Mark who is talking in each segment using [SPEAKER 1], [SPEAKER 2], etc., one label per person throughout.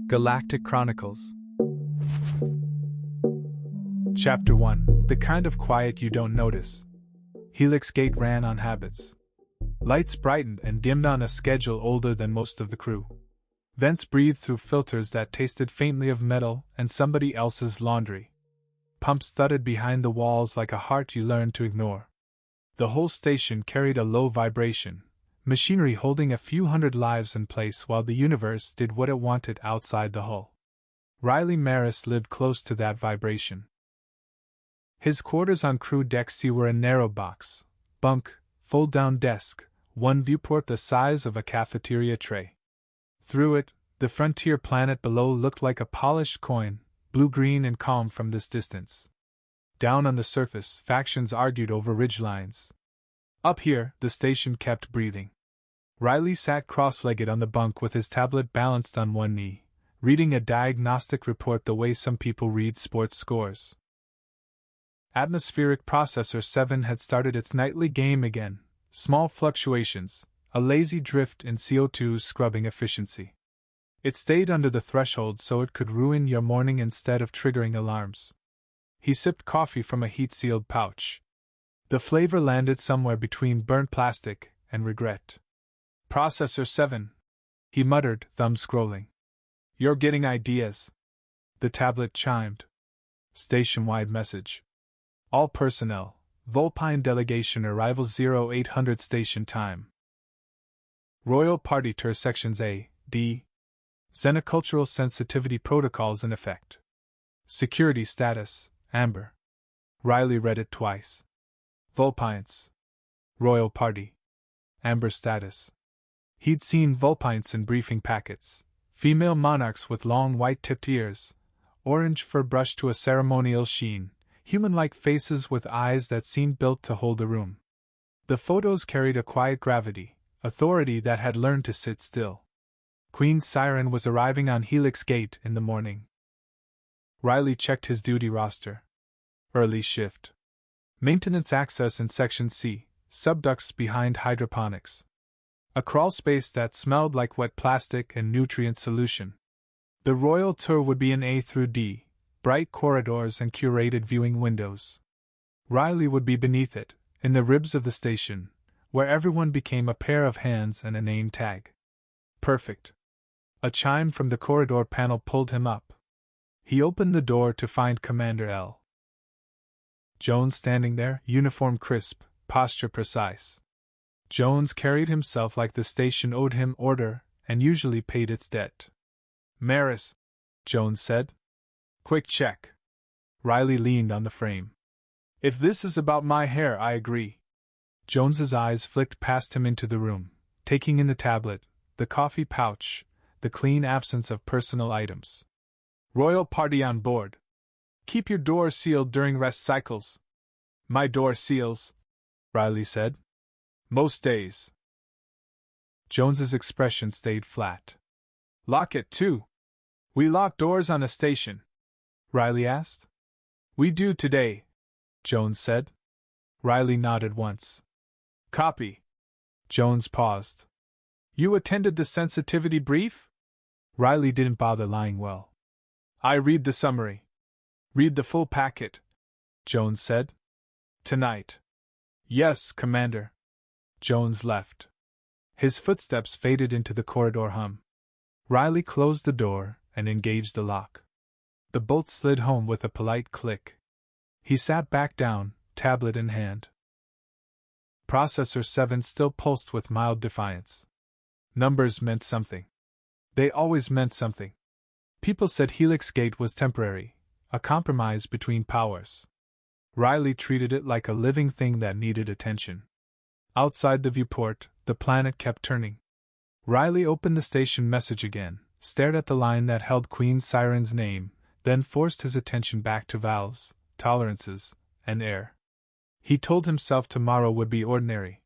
[SPEAKER 1] Galactic Chronicles. Chapter 1: The Kind of Quiet You Don't Notice. Helix Gate ran on habits. Lights brightened and dimmed on a schedule older than most of the crew. Vents breathed through filters that tasted faintly of metal and somebody else's laundry. Pumps thudded behind the walls like a heart you learned to ignore. The whole station carried a low vibration, machinery holding a few hundred lives in place while the universe did what it wanted outside the hull. Riley Maris lived close to that vibration. His quarters on crew deck C were a narrow box, bunk, fold-down desk, one viewport the size of a cafeteria tray. Through it, the frontier planet below looked like a polished coin, blue-green and calm from this distance. Down on the surface, factions argued over ridgelines. Up here, the station kept breathing. Riley sat cross-legged on the bunk with his tablet balanced on one knee, reading a diagnostic report the way some people read sports scores. Atmospheric Processor 7 had started its nightly game again, small fluctuations, a lazy drift in CO2's scrubbing efficiency. It stayed under the threshold so it could ruin your morning instead of triggering alarms. He sipped coffee from a heat-sealed pouch. The flavor landed somewhere between burnt plastic and regret. Processor 7, he muttered, thumb scrolling. You're getting ideas. The tablet chimed. Station-wide message. All personnel, Vulpine delegation arrivals 0800 station time. Royal Party Tour Sections A, D. Xenocultural sensitivity protocols in effect. Security status, Amber. Riley read it twice. Vulpines. Royal Party. Amber status. He'd seen Vulpines in briefing packets, female monarchs with long white-tipped ears, orange fur brushed to a ceremonial sheen, human-like faces with eyes that seemed built to hold the room. The photos carried a quiet gravity, authority that had learned to sit still. Queen Siren was arriving on Helix Gate in the morning. Riley checked his duty roster. Early shift. Maintenance access in Section C, subducts behind hydroponics. A crawl space that smelled like wet plastic and nutrient solution. The Royal Tour would be in A through D, bright corridors and curated viewing windows. Riley would be beneath it, in the ribs of the station, where everyone became a pair of hands and a name tag. Perfect. A chime from the corridor panel pulled him up. He opened the door to find Commander L. Jones standing there, uniform crisp, posture precise. Jones carried himself like the station owed him order and usually paid its debt. Maris, Jones said. Quick check. Riley leaned on the frame. If this is about my hair, I agree. Jones's eyes flicked past him into the room, taking in the tablet, the coffee pouch, the clean absence of personal items. Royal Party on board. Keep your door sealed during rest cycles. My door seals, Riley said. Most days. Jones's expression stayed flat. Lock it, too. We lock doors on a station, Riley asked. We do today, Jones said. Riley nodded once. Copy. Jones paused. You attended the sensitivity brief? Riley didn't bother lying well. I read the summary. Read the full packet, Jones said. Tonight. Yes, Commander. Jones left. His footsteps faded into the corridor hum. Riley closed the door and engaged the lock. The bolt slid home with a polite click. He sat back down, tablet in hand. Processor 7 still pulsed with mild defiance. Numbers meant something. They always meant something. People said Helix Gate was temporary, a compromise between powers. Riley treated it like a living thing that needed attention. Outside the viewport, the planet kept turning. Riley opened the station message again, stared at the line that held Queen Siren's name, then forced his attention back to valves, tolerances, and air. He told himself tomorrow would be ordinary.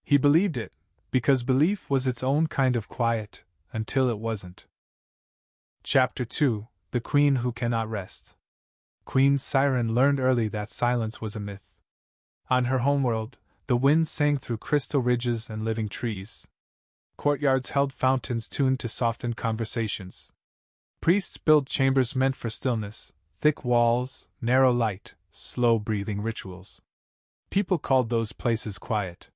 [SPEAKER 1] He believed it, because belief was its own kind of quiet, until it wasn't. Chapter 2: The Queen Who Cannot Rest. Queen Siren learned early that silence was a myth. On her homeworld, the wind sang through crystal ridges and living trees. Courtyards held fountains tuned to soften conversations. Priests built chambers meant for stillness, thick walls, narrow light, slow breathing rituals. People called those places quiet.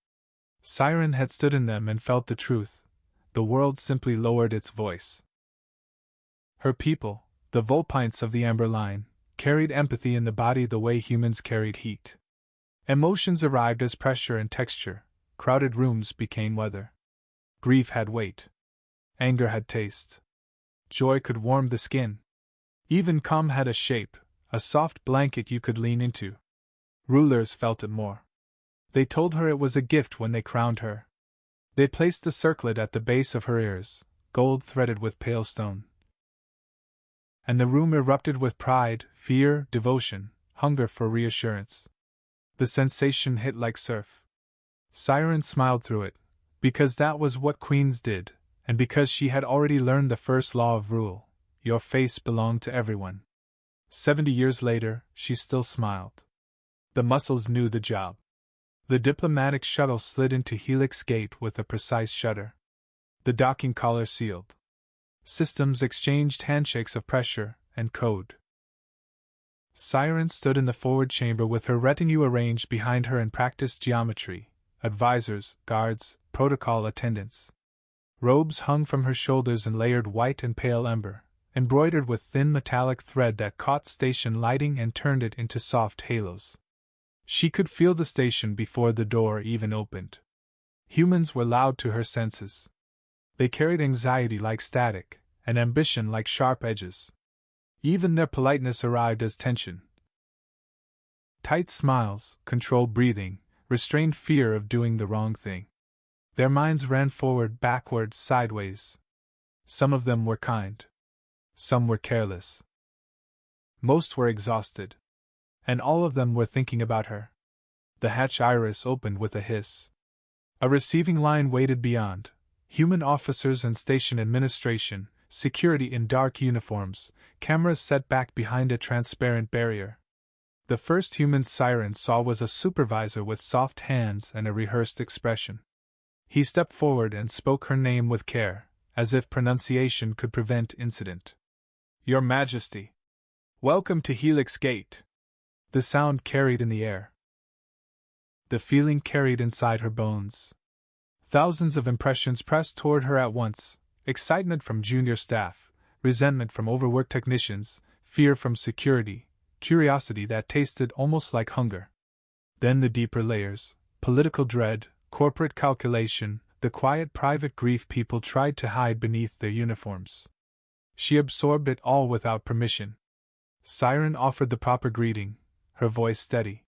[SPEAKER 1] Siren had stood in them and felt the truth. The world simply lowered its voice. Her people, the Vulpines of the Amber Line, carried empathy in the body the way humans carried heat. Emotions arrived as pressure and texture. Crowded rooms became weather. Grief had weight. Anger had taste. Joy could warm the skin. Even calm had a shape, a soft blanket you could lean into. Rulers felt it more. They told her it was a gift when they crowned her. They placed the circlet at the base of her ears, gold threaded with pale stone. And the room erupted with pride, fear, devotion, hunger for reassurance. The sensation hit like surf. Siren smiled through it, because that was what queens did, and because she had already learned the first law of rule: your face belonged to everyone. 70 years later, she still smiled. The muscles knew the job. The diplomatic shuttle slid into Helix Gate with a precise shudder. The docking collar sealed. Systems exchanged handshakes of pressure and code. Siren stood in the forward chamber with her retinue arranged behind her and practiced geometry, advisors, guards, protocol attendants. Robes hung from her shoulders in layered white and pale ember, embroidered with thin metallic thread that caught station lighting and turned it into soft halos. She could feel the station before the door even opened. Humans were loud to her senses. They carried anxiety like static, and ambition like sharp edges. Even their politeness arrived as tension. Tight smiles, controlled breathing, restrained fear of doing the wrong thing. Their minds ran forward, backward, sideways. Some of them were kind. Some were careless. Most were exhausted. And all of them were thinking about her. The hatch iris opened with a hiss. A receiving line waited beyond. Human officers and station administration, security in dark uniforms, cameras set back behind a transparent barrier. The first human Siren saw was a supervisor with soft hands and a rehearsed expression. He stepped forward and spoke her name with care, as if pronunciation could prevent incident. "Your Majesty. Welcome to Helix Gate." The sound carried in the air. The feeling carried inside her bones. Thousands of impressions pressed toward her at once: excitement from junior staff, resentment from overworked technicians, fear from security, curiosity that tasted almost like hunger. Then the deeper layers: political dread, corporate calculation, the quiet private grief people tried to hide beneath their uniforms. She absorbed it all without permission. Siren offered the proper greeting, her voice steady.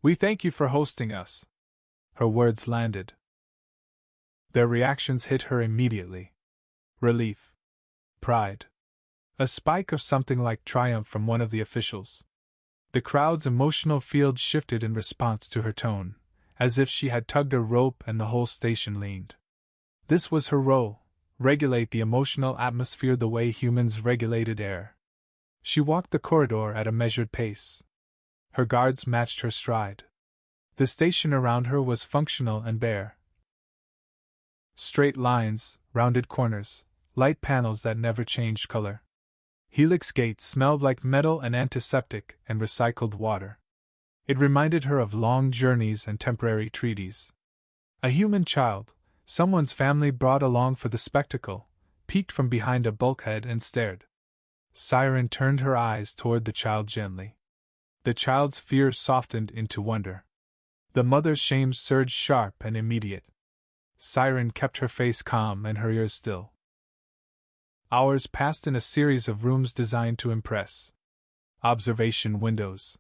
[SPEAKER 1] "We thank you for hosting us." Her words landed. Their reactions hit her immediately. Relief. Pride. A spike of something like triumph from one of the officials. The crowd's emotional field shifted in response to her tone, as if she had tugged a rope and the whole station leaned. This was her role: regulate the emotional atmosphere the way humans regulated air. She walked the corridor at a measured pace. Her guards matched her stride. The station around her was functional and bare. Straight lines, rounded corners, light panels that never changed color. Helix Gate smelled like metal and antiseptic and recycled water. It reminded her of long journeys and temporary treaties. A human child, someone's family brought along for the spectacle, peeked from behind a bulkhead and stared. Siren turned her eyes toward the child gently. The child's fear softened into wonder. The mother's shame surged sharp and immediate. Siren kept her face calm and her ears still. Hours passed in a series of rooms designed to impress. Observation windows.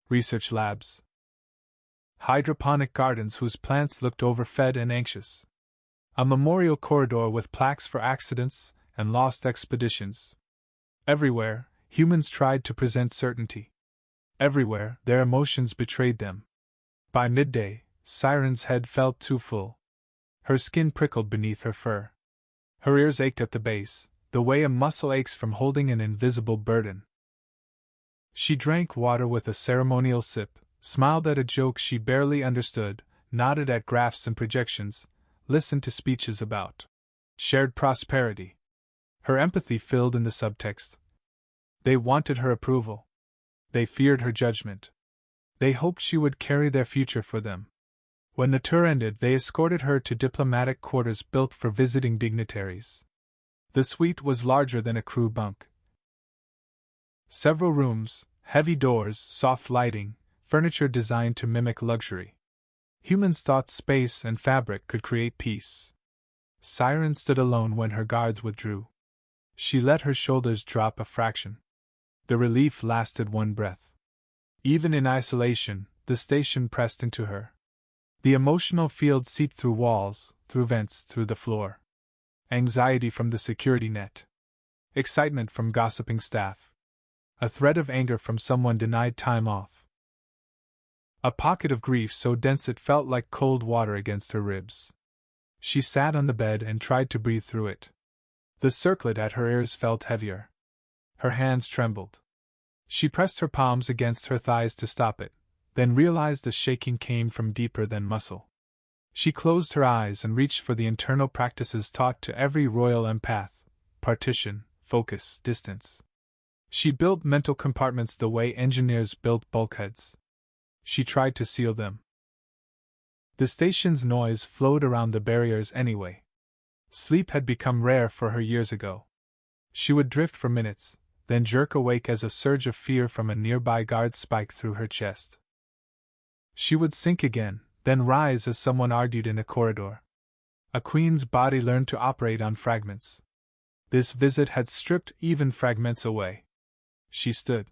[SPEAKER 1] Research labs. Hydroponic gardens whose plants looked overfed and anxious. A memorial corridor with plaques for accidents and lost expeditions. Everywhere, humans tried to present certainty. Everywhere, their emotions betrayed them. By midday, Siren's head felt too full. Her skin prickled beneath her fur. Her ears ached at the base, the way a muscle aches from holding an invisible burden. She drank water with a ceremonial sip, smiled at a joke she barely understood, nodded at graphs and projections, listened to speeches about shared prosperity. Her empathy filled in the subtext. They wanted her approval. They feared her judgment. They hoped she would carry their future for them. When the tour ended, they escorted her to diplomatic quarters built for visiting dignitaries. The suite was larger than a crew bunk. Several rooms, heavy doors, soft lighting, furniture designed to mimic luxury. Humans thought space and fabric could create peace. Siren stood alone when her guards withdrew. She let her shoulders drop a fraction. The relief lasted one breath. Even in isolation, the station pressed into her. The emotional field seeped through walls, through vents, through the floor. Anxiety from the security net. Excitement from gossiping staff. A thread of anger from someone denied time off. A pocket of grief so dense it felt like cold water against her ribs. She sat on the bed and tried to breathe through it. The circlet at her ears felt heavier. Her hands trembled. She pressed her palms against her thighs to stop it, then realized the shaking came from deeper than muscle. She closed her eyes and reached for the internal practices taught to every royal empath: partition, focus, distance. She built mental compartments the way engineers built bulkheads. She tried to seal them. The station's noise flowed around the barriers anyway. Sleep had become rare for her years ago. She would drift for minutes, then jerk awake as a surge of fear from a nearby guard spiked through her chest. She would sink again, then rise as someone argued in a corridor. A queen's body learned to operate on fragments. This visit had stripped even fragments away. She stood.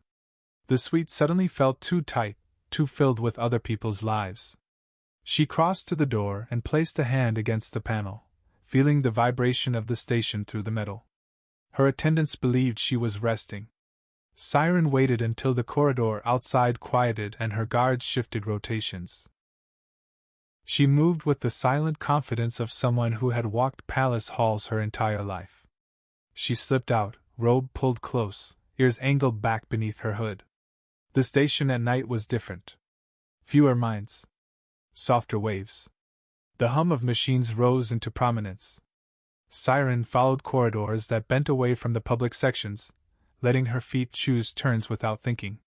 [SPEAKER 1] The suite suddenly felt too tight, too filled with other people's lives. She crossed to the door and placed a hand against the panel, feeling the vibration of the station through the metal. Her attendants believed she was resting. Siren waited until the corridor outside quieted and her guards shifted rotations. She moved with the silent confidence of someone who had walked palace halls her entire life. She slipped out, robe pulled close, ears angled back beneath her hood. The station at night was different. Fewer minds. Softer waves. The hum of machines rose into prominence. Siren followed corridors that bent away from the public sections, letting her feet choose turns without thinking.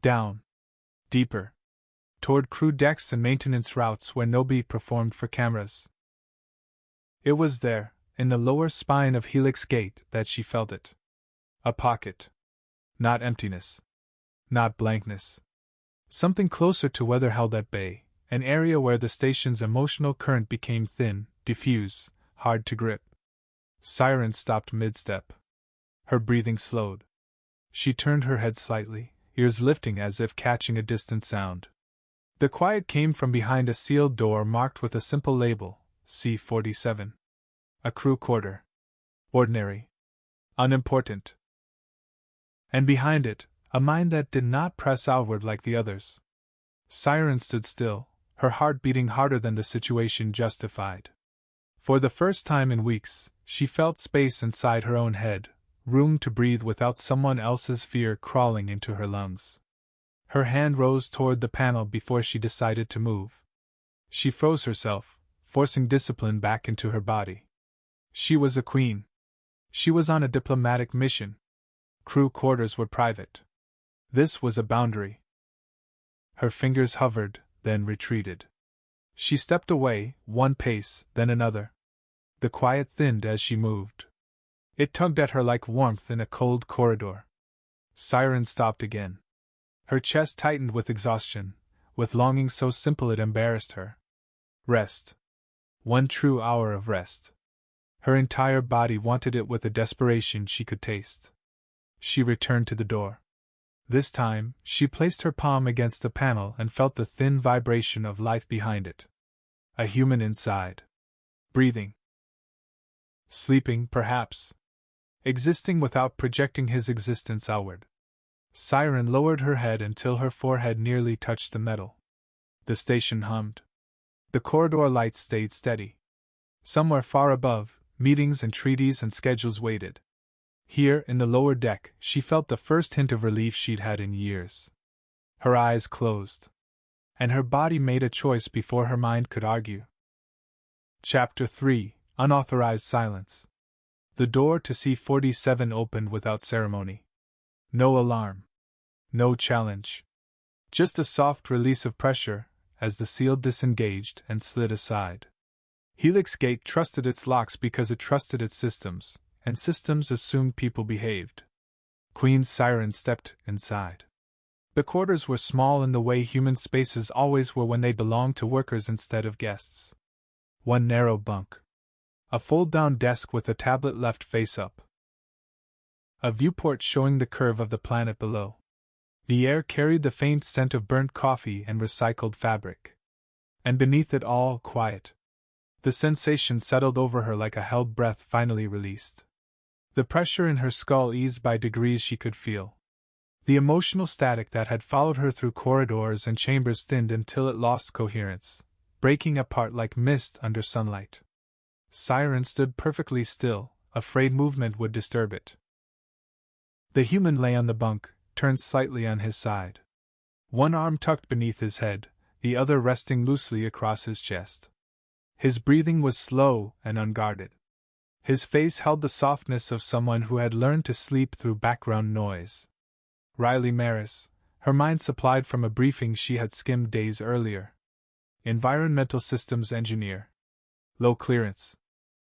[SPEAKER 1] Down. Deeper. Toward crew decks and maintenance routes where nobody performed for cameras. It was there, in the lower spine of Helix Gate, that she felt it. A pocket. Not emptiness. Not blankness. Something closer to weather held at bay, an area where the station's emotional current became thin, diffuse, hard to grip. Siren stopped mid-step. Her breathing slowed. She turned her head slightly, ears lifting as if catching a distant sound. The quiet came from behind a sealed door marked with a simple label, C-47. A crew quarter. Ordinary. Unimportant. And behind it, a mind that did not press outward like the others. Siren stood still, her heart beating harder than the situation justified. For the first time in weeks, she felt space inside her own head, room to breathe without someone else's fear crawling into her lungs. Her hand rose toward the panel before she decided to move. She froze herself, forcing discipline back into her body. She was a queen. She was on a diplomatic mission. Crew quarters were private. This was a boundary. Her fingers hovered, then retreated. She stepped away, one pace, then another. The quiet thinned as she moved. It tugged at her like warmth in a cold corridor. Siren stopped again. Her chest tightened with exhaustion, with longing so simple it embarrassed her. Rest. One true hour of rest. Her entire body wanted it with a desperation she could taste. She returned to the door. This time, she placed her palm against the panel and felt the thin vibration of life behind it. A human inside. Breathing. Sleeping, perhaps. Existing without projecting his existence outward. Siren lowered her head until her forehead nearly touched the metal. The station hummed. The corridor lights stayed steady. Somewhere far above, meetings and treaties and schedules waited. Here, in the lower deck, she felt the first hint of relief she'd had in years. Her eyes closed. And her body made a choice before her mind could argue. Chapter 3: Unauthorized Silence. The door to C-47 opened without ceremony. No alarm. No challenge. Just a soft release of pressure, as the seal disengaged and slid aside. Helix Gate trusted its locks because it trusted its systems, and systems assumed people behaved. Queen Siren stepped inside. The quarters were small in the way human spaces always were when they belonged to workers instead of guests. One narrow bunk. A fold-down desk with a tablet left face up. A viewport showing the curve of the planet below. The air carried the faint scent of burnt coffee and recycled fabric. And beneath it all, quiet. The sensation settled over her like a held breath finally released. The pressure in her skull eased by degrees she could feel. The emotional static that had followed her through corridors and chambers thinned until it lost coherence, breaking apart like mist under sunlight. Siren stood perfectly still, afraid movement would disturb it. The human lay on the bunk, turned slightly on his side. One arm tucked beneath his head, the other resting loosely across his chest. His breathing was slow and unguarded. His face held the softness of someone who had learned to sleep through background noise. Riley Maris, her mind supplied from a briefing she had skimmed days earlier. Environmental Systems Engineer. Low clearance.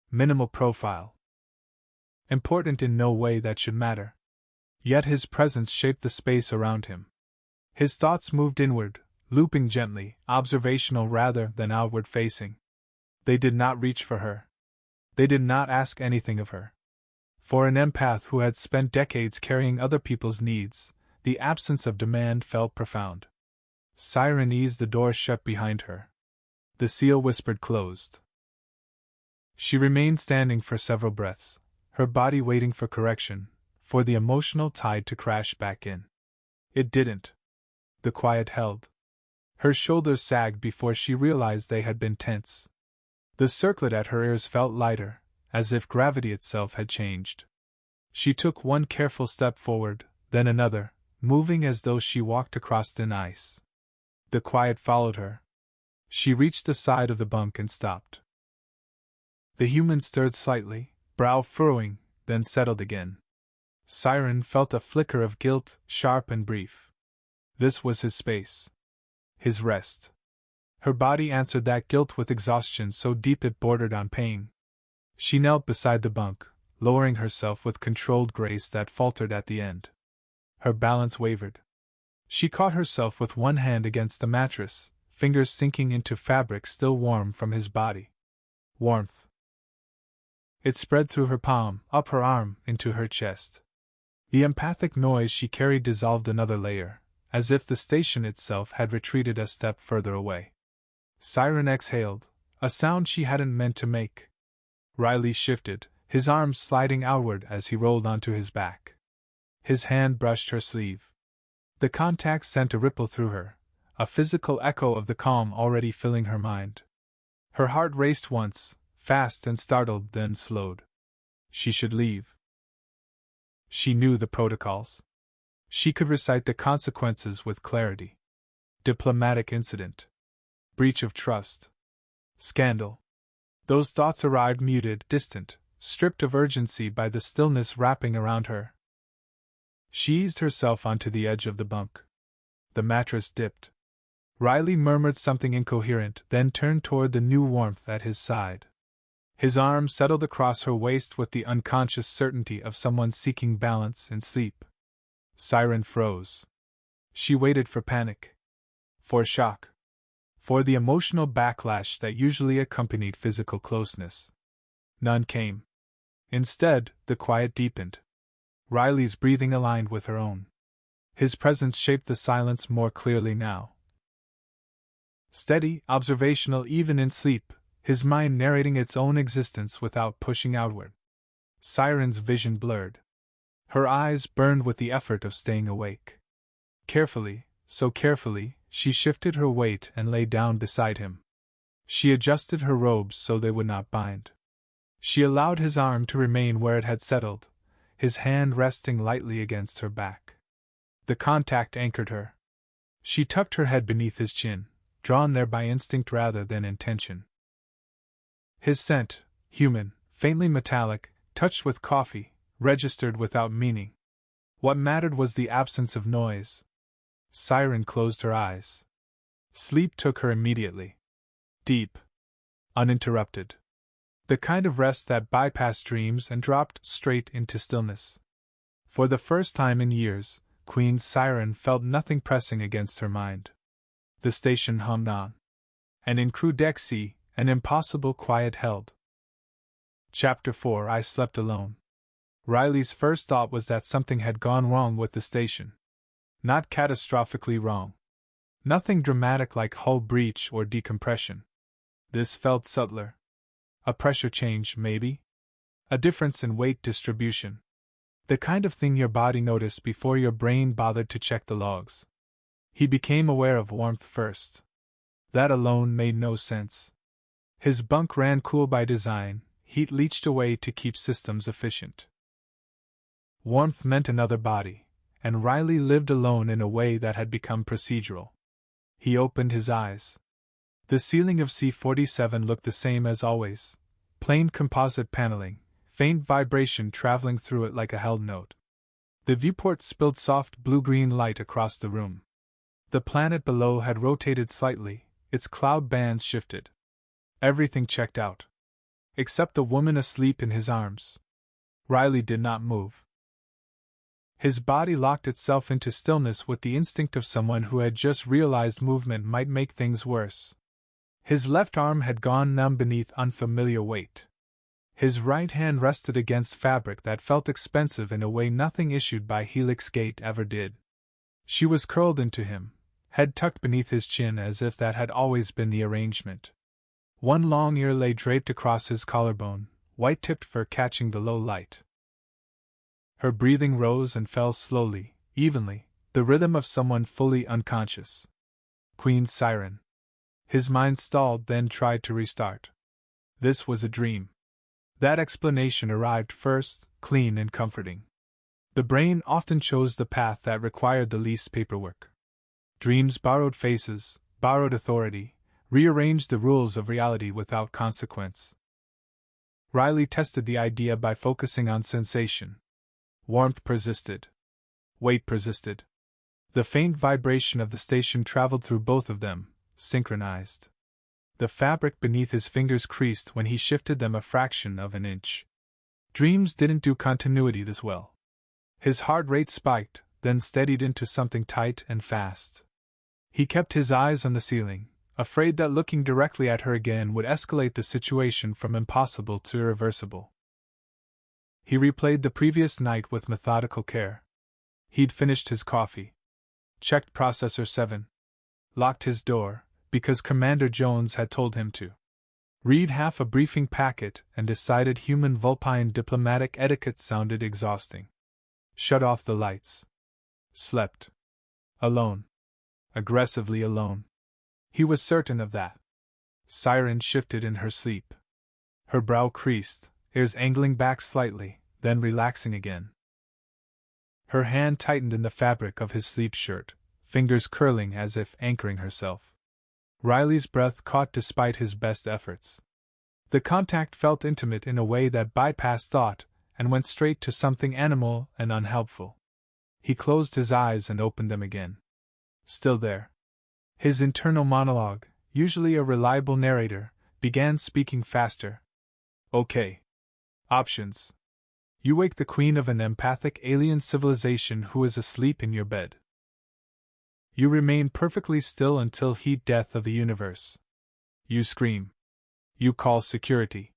[SPEAKER 1] Minimal profile. Important in no way that should matter. Yet his presence shaped the space around him. His thoughts moved inward, looping gently, observational rather than outward-facing. They did not reach for her. They did not ask anything of her. For an empath who had spent decades carrying other people's needs, the absence of demand felt profound. Siren eased the door shut behind her. The seal whispered closed. She remained standing for several breaths, her body waiting for correction, for the emotional tide to crash back in. It didn't. The quiet held. Her shoulders sagged before she realized they had been tense. The circlet at her ears felt lighter, as if gravity itself had changed. She took one careful step forward, then another, moving as though she walked across thin ice. The quiet followed her. She reached the side of the bunk and stopped. The human stirred slightly, brow furrowing, then settled again. Siren felt a flicker of guilt, sharp and brief. This was his space. His rest. Her body answered that guilt with exhaustion so deep it bordered on pain. She knelt beside the bunk, lowering herself with controlled grace that faltered at the end. Her balance wavered. She caught herself with one hand against the mattress, fingers sinking into fabric still warm from his body. Warmth. It spread through her palm, up her arm, into her chest. The empathic noise she carried dissolved another layer, as if the station itself had retreated a step further away. Siren exhaled, a sound she hadn't meant to make. Riley shifted, his arms sliding outward as he rolled onto his back. His hand brushed her sleeve. The contact sent a ripple through her, a physical echo of the calm already filling her mind. Her heart raced once, fast and startled, then slowed. She should leave. She knew the protocols. She could recite the consequences with clarity. Diplomatic incident. Breach of trust. Scandal. Those thoughts arrived muted, distant, stripped of urgency by the stillness wrapping around her. She eased herself onto the edge of the bunk. The mattress dipped. Riley murmured something incoherent, then turned toward the new warmth at his side. His arm settled across her waist with the unconscious certainty of someone seeking balance in sleep. Siren froze. She waited for panic. For shock. For the emotional backlash that usually accompanied physical closeness. None came. Instead, the quiet deepened. Riley's breathing aligned with her own. His presence shaped the silence more clearly now. Steady, observational even in sleep, his mind narrating its own existence without pushing outward. Siren's vision blurred. Her eyes burned with the effort of staying awake. Carefully, so carefully, she shifted her weight and lay down beside him. She adjusted her robes so they would not bind. She allowed his arm to remain where it had settled, his hand resting lightly against her back. The contact anchored her. She tucked her head beneath his chin, drawn there by instinct rather than intention. His scent, human, faintly metallic, touched with coffee, registered without meaning. What mattered was the absence of noise. Siren closed her eyes. Sleep took her immediately. Deep. Uninterrupted. The kind of rest that bypassed dreams and dropped straight into stillness. For the first time in years, Queen Siren felt nothing pressing against her mind. The station hummed on. And in Crew Deck C, an impossible quiet held. Chapter 4. I slept alone. Riley's first thought was that something had gone wrong with the station. Not catastrophically wrong. Nothing dramatic like hull breach or decompression. This felt subtler. A pressure change, maybe? A difference in weight distribution. The kind of thing your body noticed before your brain bothered to check the logs. He became aware of warmth first. That alone made no sense. His bunk ran cool by design, heat leached away to keep systems efficient. Warmth meant another body, and Riley lived alone in a way that had become procedural. He opened his eyes. The ceiling of C-47 looked the same as always. Plain composite paneling, faint vibration traveling through it like a held note. The viewport spilled soft blue-green light across the room. The planet below had rotated slightly, its cloud bands shifted. Everything checked out. Except the woman asleep in his arms. Riley did not move. His body locked itself into stillness with the instinct of someone who had just realized movement might make things worse. His left arm had gone numb beneath unfamiliar weight. His right hand rested against fabric that felt expensive in a way nothing issued by Helix Gate ever did. She was curled into him, head tucked beneath his chin as if that had always been the arrangement. One long ear lay draped across his collarbone, white-tipped fur catching the low light. Her breathing rose and fell slowly, evenly, the rhythm of someone fully unconscious. Queen Siren. His mind stalled, then tried to restart. This was a dream. That explanation arrived first, clean and comforting. The brain often chose the path that required the least paperwork. Dreams borrowed faces, borrowed authority, rearranged the rules of reality without consequence. Riley tested the idea by focusing on sensation. Warmth persisted. Weight persisted. The faint vibration of the station traveled through both of them, synchronized. The fabric beneath his fingers creased when he shifted them a fraction of an inch. Dreams didn't do continuity this well. His heart rate spiked, then steadied into something tight and fast. He kept his eyes on the ceiling, afraid that looking directly at her again would escalate the situation from impossible to irreversible. He replayed the previous night with methodical care. He'd finished his coffee. Checked processor 7. Locked his door, because Commander Jones had told him to. Read half a briefing packet and decided human Vulpine diplomatic etiquette sounded exhausting. Shut off the lights. Slept. Alone. Aggressively alone. He was certain of that. Siren shifted in her sleep. Her brow creased, ears angling back slightly, then relaxing again. Her hand tightened in the fabric of his sleep shirt, fingers curling as if anchoring herself. Riley's breath caught despite his best efforts. The contact felt intimate in a way that bypassed thought and went straight to something animal and unhelpful. He closed his eyes and opened them again. Still there. His internal monologue, usually a reliable narrator, began speaking faster. Okay. Options. You wake the queen of an empathic alien civilization who is asleep in your bed. You remain perfectly still until heat death of the universe. You scream. You call security.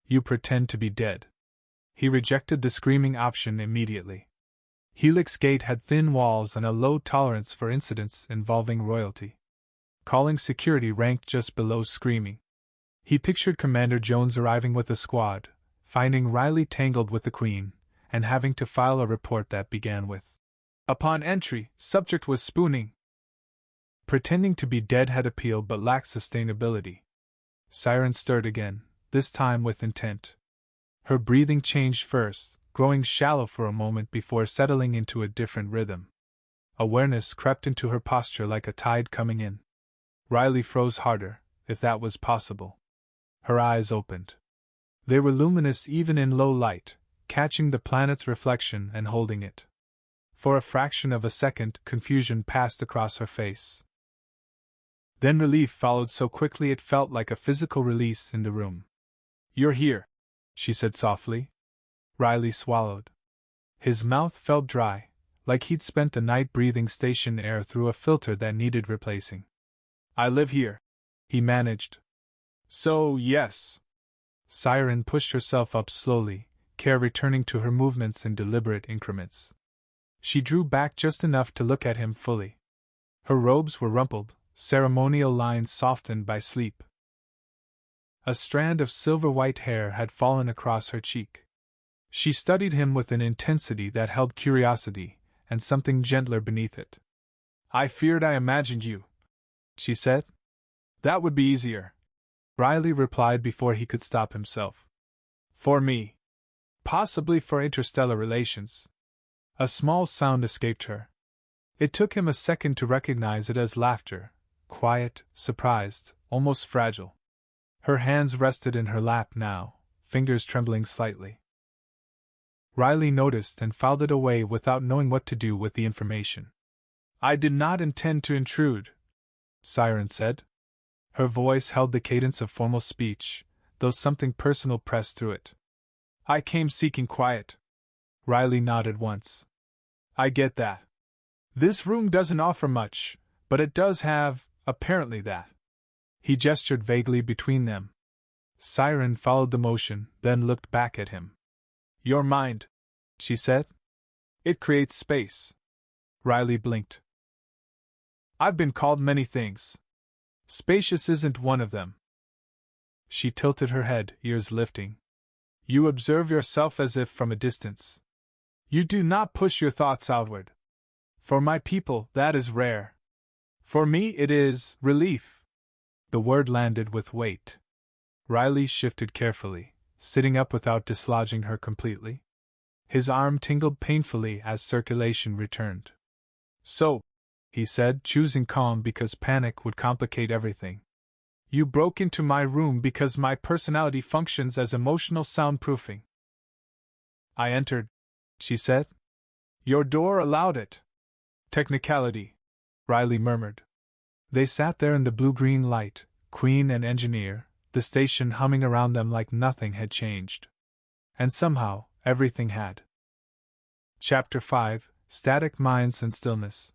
[SPEAKER 1] You pretend to be dead. He rejected the screaming option immediately. Helix Gate had thin walls and a low tolerance for incidents involving royalty. Calling security ranked just below screaming. He pictured Commander Jones arriving with a squad, finding Riley tangled with the Queen, and having to file a report that began with, "Upon entry, subject was spooning." Pretending to be dead had appeal but lacked sustainability. Siren stirred again, this time with intent. Her breathing changed first, growing shallow for a moment before settling into a different rhythm. Awareness crept into her posture like a tide coming in. Riley froze harder, if that was possible. Her eyes opened. They were luminous even in low light, catching the planet's reflection and holding it. For a fraction of a second, confusion passed across her face. Then relief followed so quickly it felt like a physical release in the room. "You're here," she said softly. Riley swallowed. His mouth felt dry, like he'd spent the night breathing station air through a filter that needed replacing. "I live here," he managed. "So, yes." Siren pushed herself up slowly, care returning to her movements in deliberate increments. She drew back just enough to look at him fully. Her robes were rumpled, ceremonial lines softened by sleep. A strand of silver-white hair had fallen across her cheek. She studied him with an intensity that held curiosity, and something gentler beneath it. "I feared I imagined you," she said. "That would be easier," Riley replied before he could stop himself. "For me. Possibly for interstellar relations." A small sound escaped her. It took him a second to recognize it as laughter, quiet, surprised, almost fragile. Her hands rested in her lap now, fingers trembling slightly. Riley noticed and filed it away without knowing what to do with the information. "I did not intend to intrude," Siren said. Her voice held the cadence of formal speech, though something personal pressed through it. "I came seeking quiet." Riley nodded once. "I get that. This room doesn't offer much, but it does have, apparently, that." He gestured vaguely between them. Siren followed the motion, then looked back at him. "Your mind," she said. "It creates space." Riley blinked. "I've been called many things. Spacious isn't one of them." She tilted her head, ears lifting. "You observe yourself as if from a distance. You do not push your thoughts outward. For my people, that is rare. For me, it is relief." The word landed with weight. Riley shifted carefully, sitting up without dislodging her completely. His arm tingled painfully as circulation returned. "So," he said, choosing calm because panic would complicate everything, "you broke into my room because my personality functions as emotional soundproofing." "I entered," she said. "Your door allowed it." "Technicality," Riley murmured. They sat there in the blue-green light, Queen and engineer, the station humming around them like nothing had changed. And somehow, everything had. Chapter 5: Static Minds and Stillness.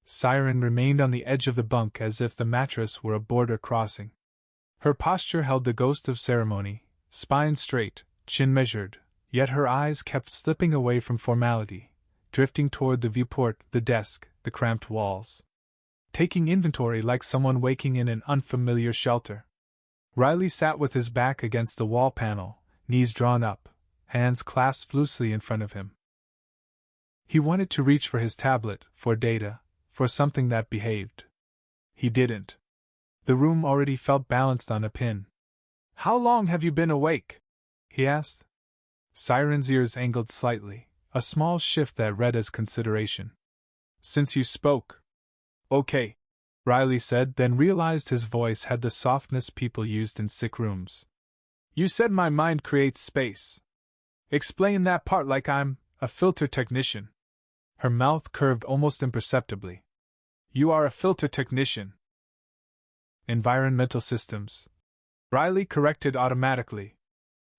[SPEAKER 1] Siren remained on the edge of the bunk as if the mattress were a border crossing. Her posture held the ghost of ceremony, spine straight, chin measured, yet her eyes kept slipping away from formality, drifting toward the viewport, the desk, the cramped walls. Taking inventory like someone waking in an unfamiliar shelter. Riley sat with his back against the wall panel, knees drawn up, hands clasped loosely in front of him. He wanted to reach for his tablet, for data, for something that behaved. He didn't. The room already felt balanced on a pin. "How long have you been awake?" he asked. Siren's ears angled slightly, a small shift that read as consideration. "Since you spoke." "Okay," Riley said, then realized his voice had the softness people used in sick rooms. "You said my mind creates space. Explain that part like I'm a filter technician." Her mouth curved almost imperceptibly. "You are a filter technician." "Environmental systems," Riley corrected automatically.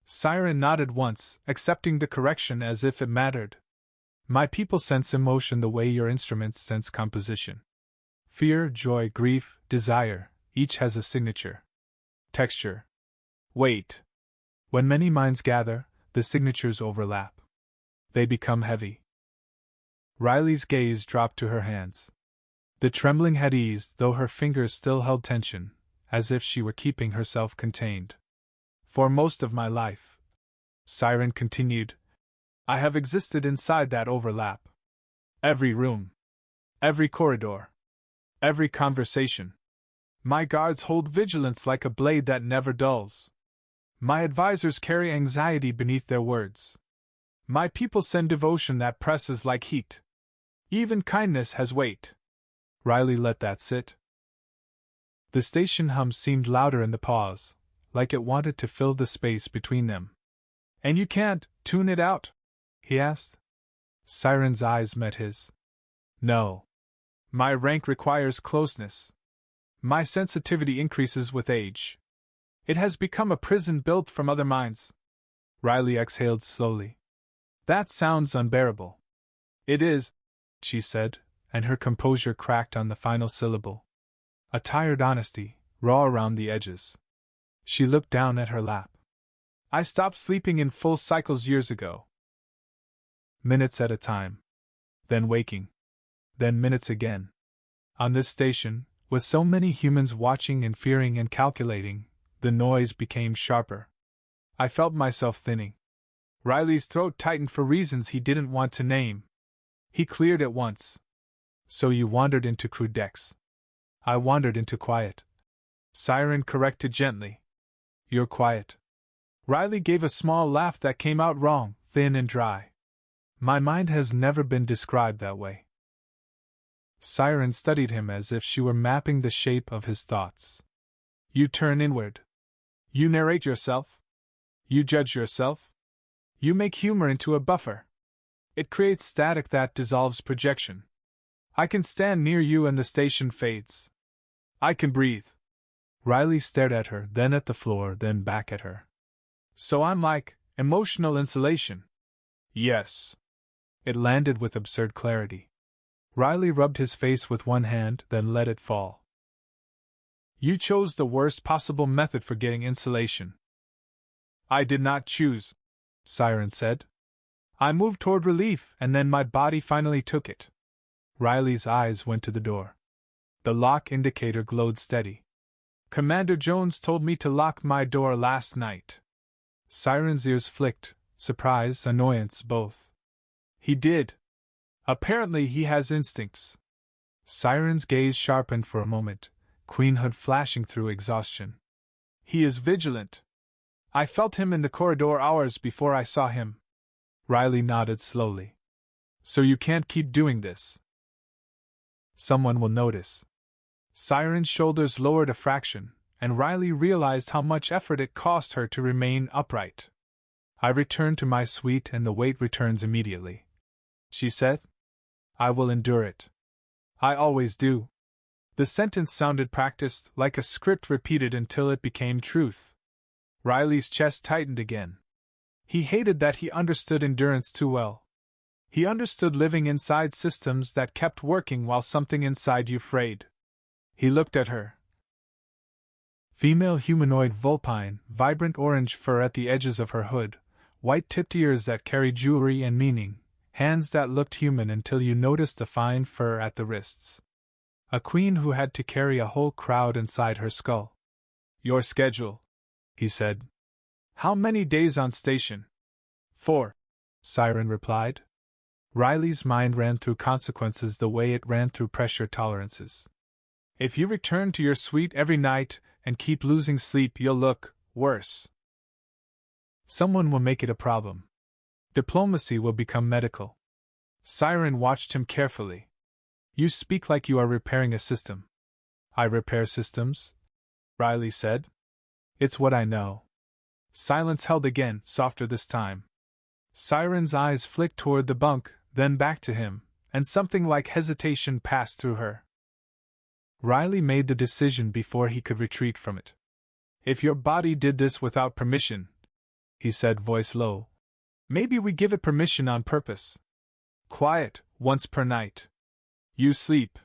[SPEAKER 1] Siren nodded once, accepting the correction as if it mattered. "My people sense emotion the way your instruments sense composition. Fear, joy, grief, desire, each has a signature. Texture. Weight. When many minds gather, the signatures overlap. They become heavy." Riley's gaze dropped to her hands. The trembling had eased, though her fingers still held tension, as if she were keeping herself contained. "For most of my life," Siren continued, "I have existed inside that overlap. Every room. Every corridor. Every conversation. My guards hold vigilance like a blade that never dulls. My advisors carry anxiety beneath their words. My people send devotion that presses like heat. Even kindness has weight." Riley let that sit. The station hum seemed louder in the pause, like it wanted to fill the space between them. And you can't tune it out? He asked. Siren's eyes met his. No. My rank requires closeness. My sensitivity increases with age. It has become a prison built from other minds. Riley exhaled slowly. That sounds unbearable. It is, she said, and her composure cracked on the final syllable. A tired honesty, raw around the edges. She looked down at her lap. I stopped sleeping in full cycles years ago. Minutes at a time. Then waking. Then minutes again. On this station, with so many humans watching and fearing and calculating, the noise became sharper. I felt myself thinning. Riley's throat tightened for reasons he didn't want to name. He cleared at once. So you wandered into crew decks. I wandered into quiet. Siren corrected gently. You're quiet. Riley gave a small laugh that came out wrong, thin and dry. My mind has never been described that way. Siren studied him as if she were mapping the shape of his thoughts. You turn inward. You narrate yourself. You judge yourself. You make humor into a buffer. It creates static that dissolves projection. I can stand near you and the station fades. I can breathe. Riley stared at her, then at the floor, then back at her. So I'm like emotional insulation. Yes. It landed with absurd clarity. Riley rubbed his face with one hand, then let it fall. You chose the worst possible method for getting insulation. I did not choose, Siren said. I moved toward relief, and then my body finally took it. Riley's eyes went to the door. The lock indicator glowed steady. Commander Jones told me to lock my door last night. Siren's ears flicked, surprise, annoyance, both. He did. Apparently he has instincts. Siren's gaze sharpened for a moment, queenhood flashing through exhaustion. He is vigilant. I felt him in the corridor hours before I saw him. Riley nodded slowly. So you can't keep doing this. Someone will notice. Siren's shoulders lowered a fraction, and Riley realized how much effort it cost her to remain upright. I return to my suite and the weight returns immediately, she said. I will endure it. I always do. The sentence sounded practiced, like a script repeated until it became truth. Riley's chest tightened again. He hated that he understood endurance too well. He understood living inside systems that kept working while something inside you frayed. He looked at her. Female humanoid Vulpine, vibrant orange fur at the edges of her hood, white-tipped ears that carried jewelry and meaning, hands that looked human until you noticed the fine fur at the wrists. A queen who had to carry a whole crowd inside her skull. Your schedule, he said. How many days on station? 4, Siren replied. Riley's mind ran through consequences the way it ran through pressure tolerances. If you return to your suite every night and keep losing sleep, you'll look worse. Someone will make it a problem. Diplomacy will become medical. Siren watched him carefully. You speak like you are repairing a system. I repair systems? Riley said. It's what I know. Silence held again, softer this time. Siren's eyes flicked toward the bunk, then back to him, and something like hesitation passed through her. Riley made the decision before he could retreat from it. If your body did this without permission, he said, voice low, maybe we give it permission on purpose. Quiet, once per night. You sleep.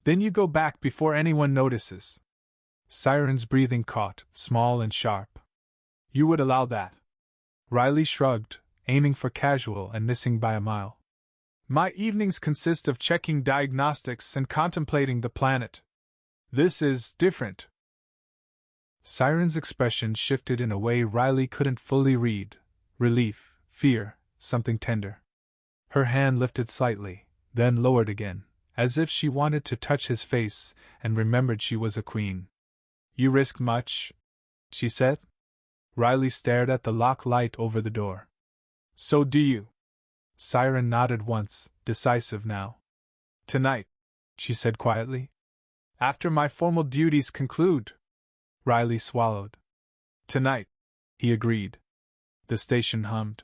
[SPEAKER 1] Then you go back before anyone notices. Siren's breathing caught, small and sharp. You would allow that? Riley shrugged, aiming for casual and missing by a mile. My evenings consist of checking diagnostics and contemplating the planet. This is different. Siren's expression shifted in a way Riley couldn't fully read. Relief, fear, something tender. Her hand lifted slightly, then lowered again, as if she wanted to touch his face and remembered she was a queen. You risk much? She said. Riley stared at the lock light over the door. So do you. Siren nodded once, decisive now. Tonight, she said quietly. After my formal duties conclude. Riley swallowed. Tonight, he agreed. The station hummed.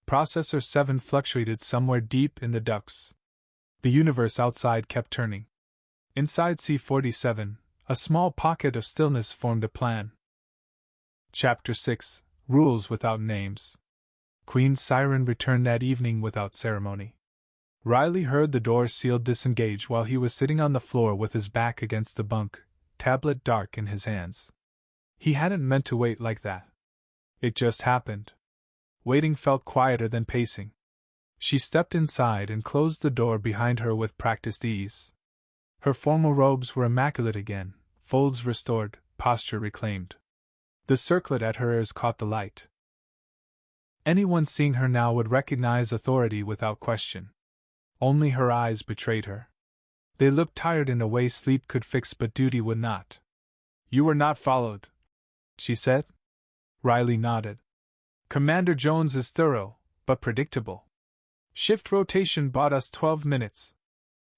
[SPEAKER 1] Processor 7 fluctuated somewhere deep in the ducts. The universe outside kept turning. Inside C-47, a small pocket of stillness formed a plan. Chapter 6: Rules Without Names. Queen Siren returned that evening without ceremony. Riley heard the door sealed disengage while he was sitting on the floor with his back against the bunk, tablet dark in his hands. He hadn't meant to wait like that. It just happened. Waiting felt quieter than pacing. She stepped inside and closed the door behind her with practiced ease. Her formal robes were immaculate again, folds restored, posture reclaimed. The circlet at her ears caught the light. Anyone seeing her now would recognize authority without question. Only her eyes betrayed her. They looked tired in a way sleep could fix but duty would not. "You were not followed," she said. Riley nodded. "Commander Jones is thorough, but predictable. Shift rotation bought us 12 minutes.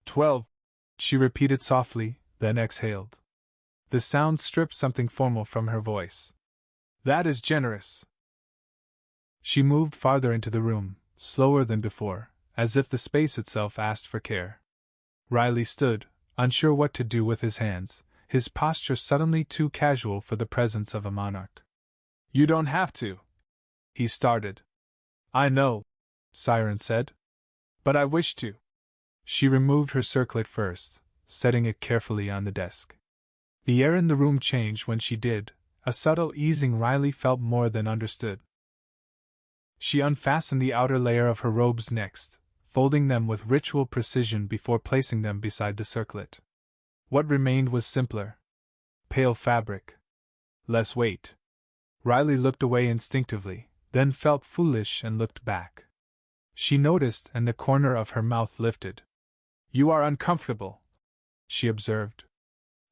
[SPEAKER 1] 12, she repeated softly, then exhaled. The sound stripped something formal from her voice. "That is generous." She moved farther into the room, slower than before, as if the space itself asked for care. Riley stood, unsure what to do with his hands, his posture suddenly too casual for the presence of a monarch. "You don't have to," he started. "I know," Siren said. "But I wish to." She removed her circlet first, setting it carefully on the desk. The air in the room changed when she did, a subtle easing Riley felt more than understood. She unfastened the outer layer of her robes next, folding them with ritual precision before placing them beside the circlet. What remained was simpler. Pale fabric. Less weight. Riley looked away instinctively, then felt foolish and looked back. She noticed and the corner of her mouth lifted. "You are uncomfortable," she observed.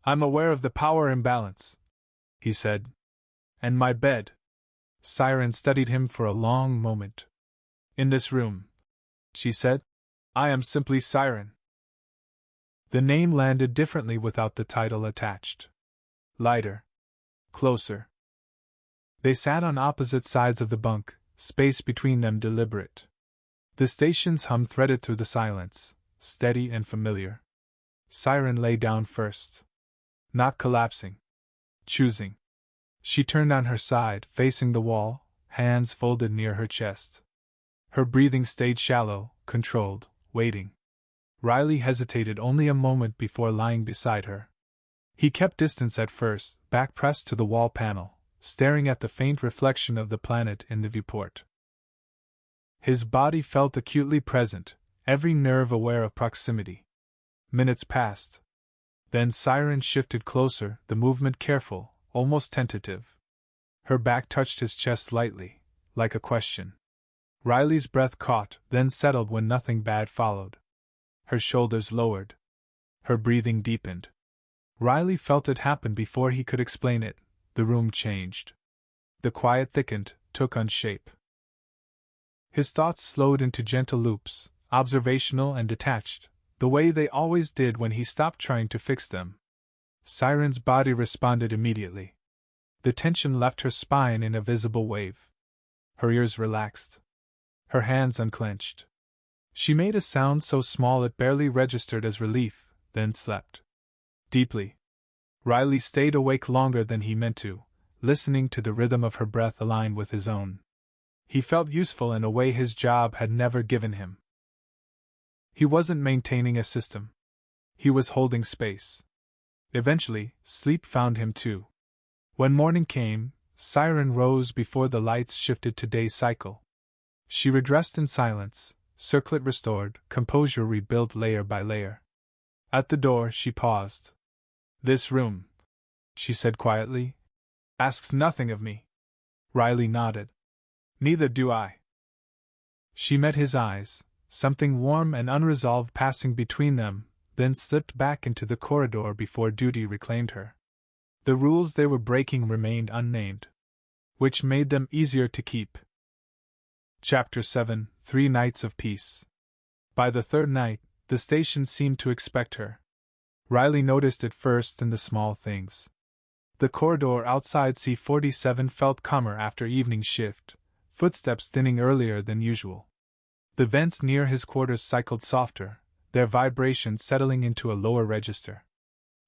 [SPEAKER 1] "I'm aware of the power imbalance," he said. "And my bed." Siren studied him for a long moment. "In this room," she said, "I am simply Siren." The name landed differently without the title attached. Lighter. Closer. They sat on opposite sides of the bunk, space between them deliberate. The station's hum threaded through the silence, steady and familiar. Siren lay down first. Not collapsing. Choosing. She turned on her side, facing the wall, hands folded near her chest. Her breathing stayed shallow, controlled, waiting. Riley hesitated only a moment before lying beside her. He kept distance at first, back pressed to the wall panel, staring at the faint reflection of the planet in the viewport. His body felt acutely present, every nerve aware of proximity. Minutes passed. Then Siren shifted closer, the movement careful, almost tentative. Her back touched his chest lightly, like a question. Riley's breath caught, then settled when nothing bad followed. Her shoulders lowered. Her breathing deepened. Riley felt it happen before he could explain it. The room changed. The quiet thickened, took on shape. His thoughts slowed into gentle loops, observational and detached, the way they always did when he stopped trying to fix them. Siren's body responded immediately. The tension left her spine in a visible wave. Her ears relaxed. Her hands unclenched. She made a sound so small it barely registered as relief, then slept. Deeply. Riley stayed awake longer than he meant to, listening to the rhythm of her breath aligned with his own. He felt useful in a way his job had never given him. He wasn't maintaining a system. He was holding space. Eventually, sleep found him too. When morning came, Siren rose before the lights shifted to day cycle. She redressed in silence, circlet restored, composure rebuilt layer by layer. At the door, she paused. "This room," she said quietly, "asks nothing of me." Riley nodded. "Neither do I." She met his eyes, something warm and unresolved passing between them, then slipped back into the corridor before duty reclaimed her. The rules they were breaking remained unnamed, which made them easier to keep. Chapter 7: 3 Nights of Peace. By the third night, the station seemed to expect her. Riley noticed it first in the small things. The corridor outside C-47 felt calmer after evening shift, footsteps thinning earlier than usual. The vents near his quarters cycled softer, their vibration settling into a lower register.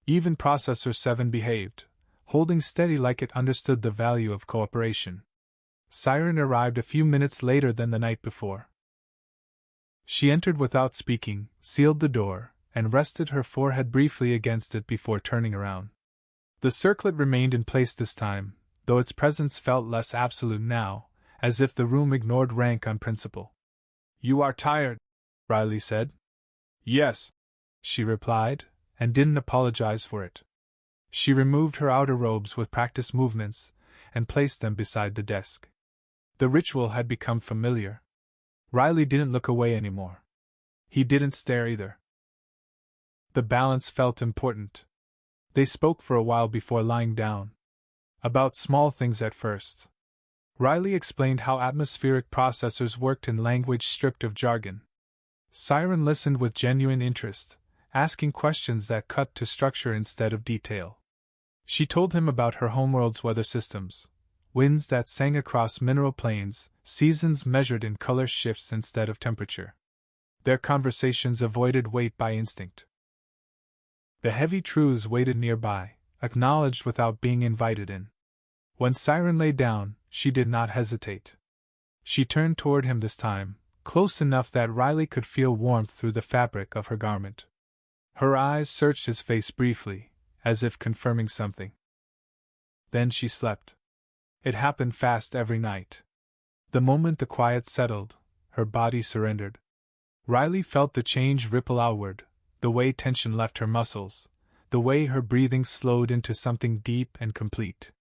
[SPEAKER 1] Even Processor 7 behaved, holding steady like it understood the value of cooperation. Siren arrived a few minutes later than the night before. She entered without speaking, sealed the door, and rested her forehead briefly against it before turning around. The circlet remained in place this time, though its presence felt less absolute now, as if the room ignored rank on principle. "You are tired," Riley said. "Yes," she replied, and didn't apologize for it. She removed her outer robes with practiced movements, and placed them beside the desk. The ritual had become familiar. Riley didn't look away anymore. He didn't stare either. The balance felt important. They spoke for a while before lying down. About small things at first. Riley explained how atmospheric processors worked in language stripped of jargon. Siren listened with genuine interest, asking questions that cut to structure instead of detail. She told him about her homeworld's weather systems, winds that sang across mineral plains, seasons measured in color shifts instead of temperature. Their conversations avoided weight by instinct. The heavy truths waited nearby, acknowledged without being invited in. When Siren lay down, she did not hesitate. She turned toward him this time, close enough that Riley could feel warmth through the fabric of her garment. Her eyes searched his face briefly, as if confirming something. Then she slept. It happened fast every night. The moment the quiet settled, her body surrendered. Riley felt the change ripple outward, the way tension left her muscles, the way her breathing slowed into something deep and complete.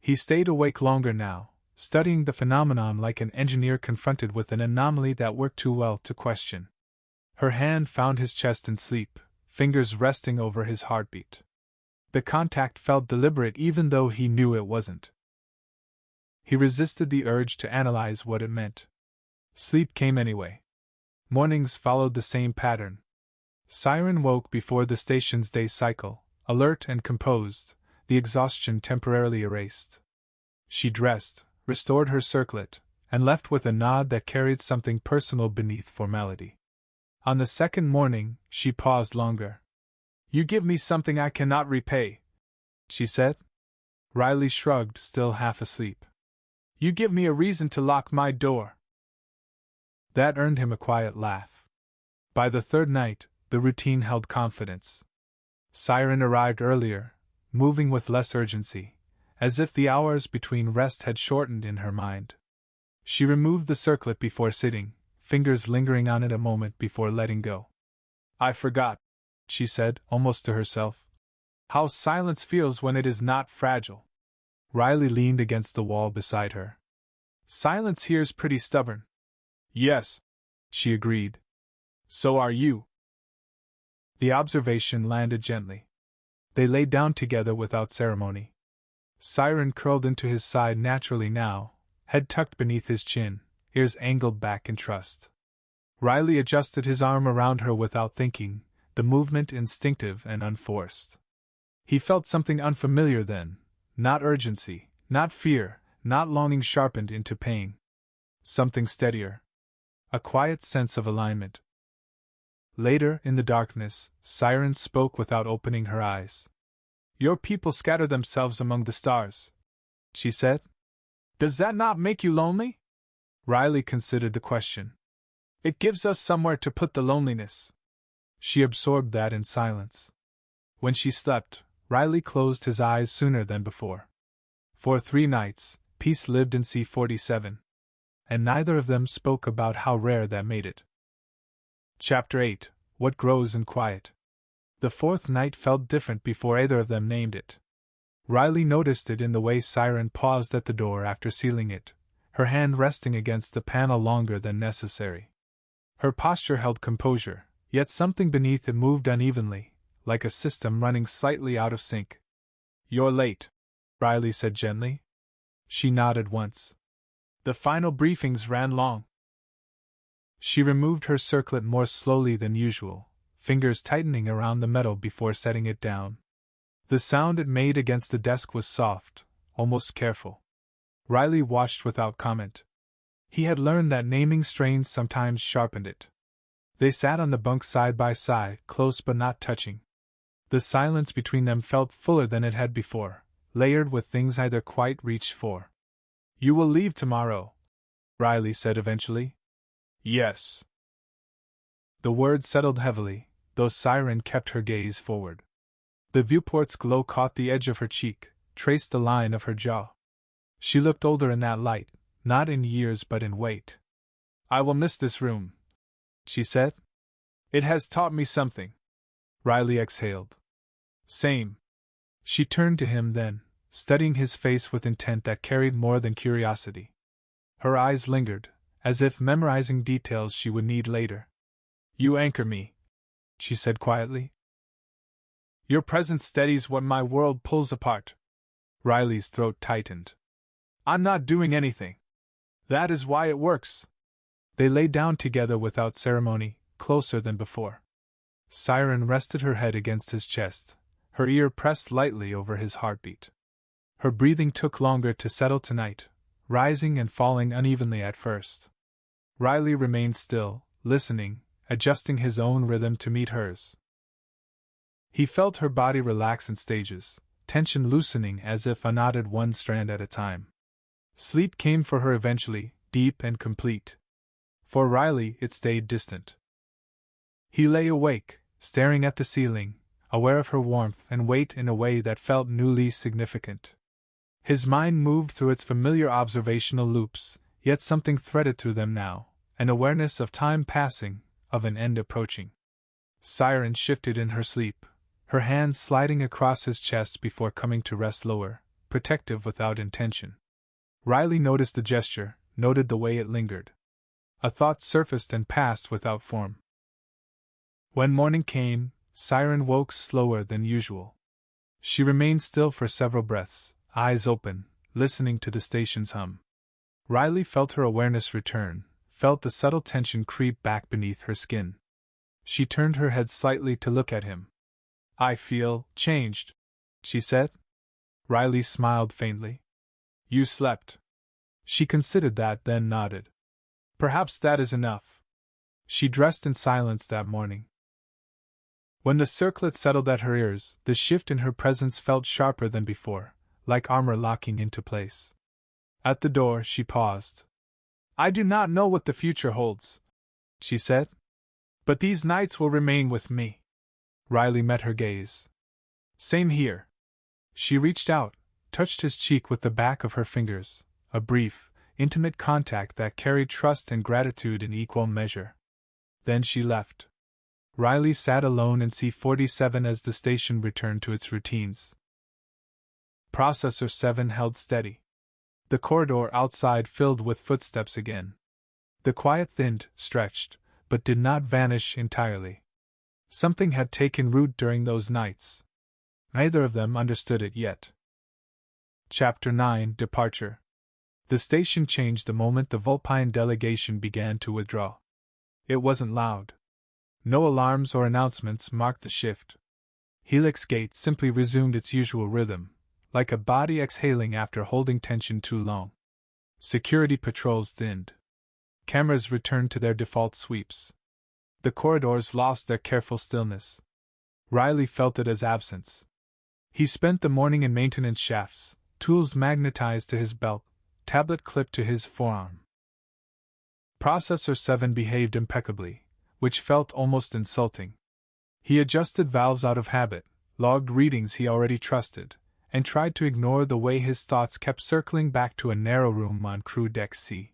[SPEAKER 1] He stayed awake longer now, studying the phenomenon like an engineer confronted with an anomaly that worked too well to question. Her hand found his chest in sleep, fingers resting over his heartbeat. The contact felt deliberate even though he knew it wasn't. He resisted the urge to analyze what it meant. Sleep came anyway. Mornings followed the same pattern. Siren woke before the station's day cycle, alert and composed, the exhaustion temporarily erased. She dressed, restored her circlet, and left with a nod that carried something personal beneath formality. On the second morning, she paused longer. "You give me something I cannot repay," she said. Riley shrugged, still half asleep. "You give me a reason to lock my door." That earned him a quiet laugh. By the third night, the routine held confidence. Siren arrived earlier, moving with less urgency, as if the hours between rest had shortened in her mind. She removed the circlet before sitting, fingers lingering on it a moment before letting go. "I forgot," she said, almost to herself, "how silence feels when it is not fragile." Riley leaned against the wall beside her. "Silence here's pretty stubborn." "Yes," she agreed. "So are you." The observation landed gently. They lay down together without ceremony. Siren curled into his side naturally now, head tucked beneath his chin, ears angled back in trust. Riley adjusted his arm around her without thinking, the movement instinctive and unforced. He felt something unfamiliar then, not urgency, not fear, not longing sharpened into pain. Something steadier. A quiet sense of alignment. Later, in the darkness, Siren spoke without opening her eyes. "Your people scatter themselves among the stars," she said. "Does that not make you lonely?" Riley considered the question. "It gives us somewhere to put the loneliness." She absorbed that in silence. When she slept, Riley closed his eyes sooner than before. For 3 nights, peace lived in C-47. And neither of them spoke about how rare that made it. Chapter 8: What Grows in Quiet. The 4th night felt different before either of them named it. Riley noticed it in the way Siren paused at the door after sealing it, her hand resting against the panel longer than necessary. Her posture held composure, yet something beneath it moved unevenly, like a system running slightly out of sync. "You're late," Riley said gently. She nodded once. "The final briefings ran long." She removed her circlet more slowly than usual, fingers tightening around the metal before setting it down. The sound it made against the desk was soft, almost careful. Riley watched without comment. He had learned that naming strains sometimes sharpened it. They sat on the bunk side by side, close but not touching. The silence between them felt fuller than it had before, layered with things neither quite reached for. "You will leave tomorrow," Riley said eventually. "Yes." The word settled heavily, though Siren kept her gaze forward. The viewport's glow caught the edge of her cheek, traced the line of her jaw. She looked older in that light, not in years but in weight. "I will miss this room," she said. "It has taught me something." Riley exhaled. "Same." She turned to him then, studying his face with intent that carried more than curiosity. Her eyes lingered, as if memorizing details she would need later. "You anchor me," she said quietly. "Your presence steadies what my world pulls apart." Riley's throat tightened. "I'm not doing anything. That is why it works." They lay down together without ceremony, closer than before. Siren rested her head against his chest, her ear pressed lightly over his heartbeat. Her breathing took longer to settle tonight, rising and falling unevenly at first. Riley remained still, listening, adjusting his own rhythm to meet hers. He felt her body relax in stages, tension loosening as if unknotted one strand at a time. Sleep came for her eventually, deep and complete. For Riley, it stayed distant. He lay awake, staring at the ceiling, aware of her warmth and weight in a way that felt newly significant. His mind moved through its familiar observational loops, yet something threaded through them now, an awareness of time passing, of an end approaching. Siren shifted in her sleep, her hands sliding across his chest before coming to rest lower, protective without intention. Riley noticed the gesture, noted the way it lingered. A thought surfaced and passed without form. When morning came, Siren woke slower than usual. She remained still for several breaths, eyes open, listening to the station's hum. Riley felt her awareness return, felt the subtle tension creep back beneath her skin. She turned her head slightly to look at him. "I feel changed," she said. Riley smiled faintly. "You slept." She considered that, then nodded. "Perhaps that is enough." She dressed in silence that morning. When the circlet settled at her ears, the shift in her presence felt sharper than before, like armor locking into place. At the door, she paused. "I do not know what the future holds," she said. "But these nights will remain with me." Riley met her gaze. "Same here." She reached out, touched his cheek with the back of her fingers, a brief, intimate contact that carried trust and gratitude in equal measure. Then she left. Riley sat alone in C-47 as the station returned to its routines. Processor 7 held steady. The corridor outside filled with footsteps again. The quiet thinned, stretched, but did not vanish entirely. Something had taken root during those nights. Neither of them understood it yet. Chapter 9: Departure. The station changed the moment the Vulpine delegation began to withdraw. It wasn't loud. No alarms or announcements marked the shift. Helix Gate simply resumed its usual rhythm, like a body exhaling after holding tension too long. Security patrols thinned. Cameras returned to their default sweeps. The corridors lost their careful stillness. Riley felt it as absence. He spent the morning in maintenance shafts, tools magnetized to his belt, tablet clipped to his forearm. Processor 7 behaved impeccably, which felt almost insulting. He adjusted valves out of habit, logged readings he already trusted, and tried to ignore the way his thoughts kept circling back to a narrow room on crew deck C.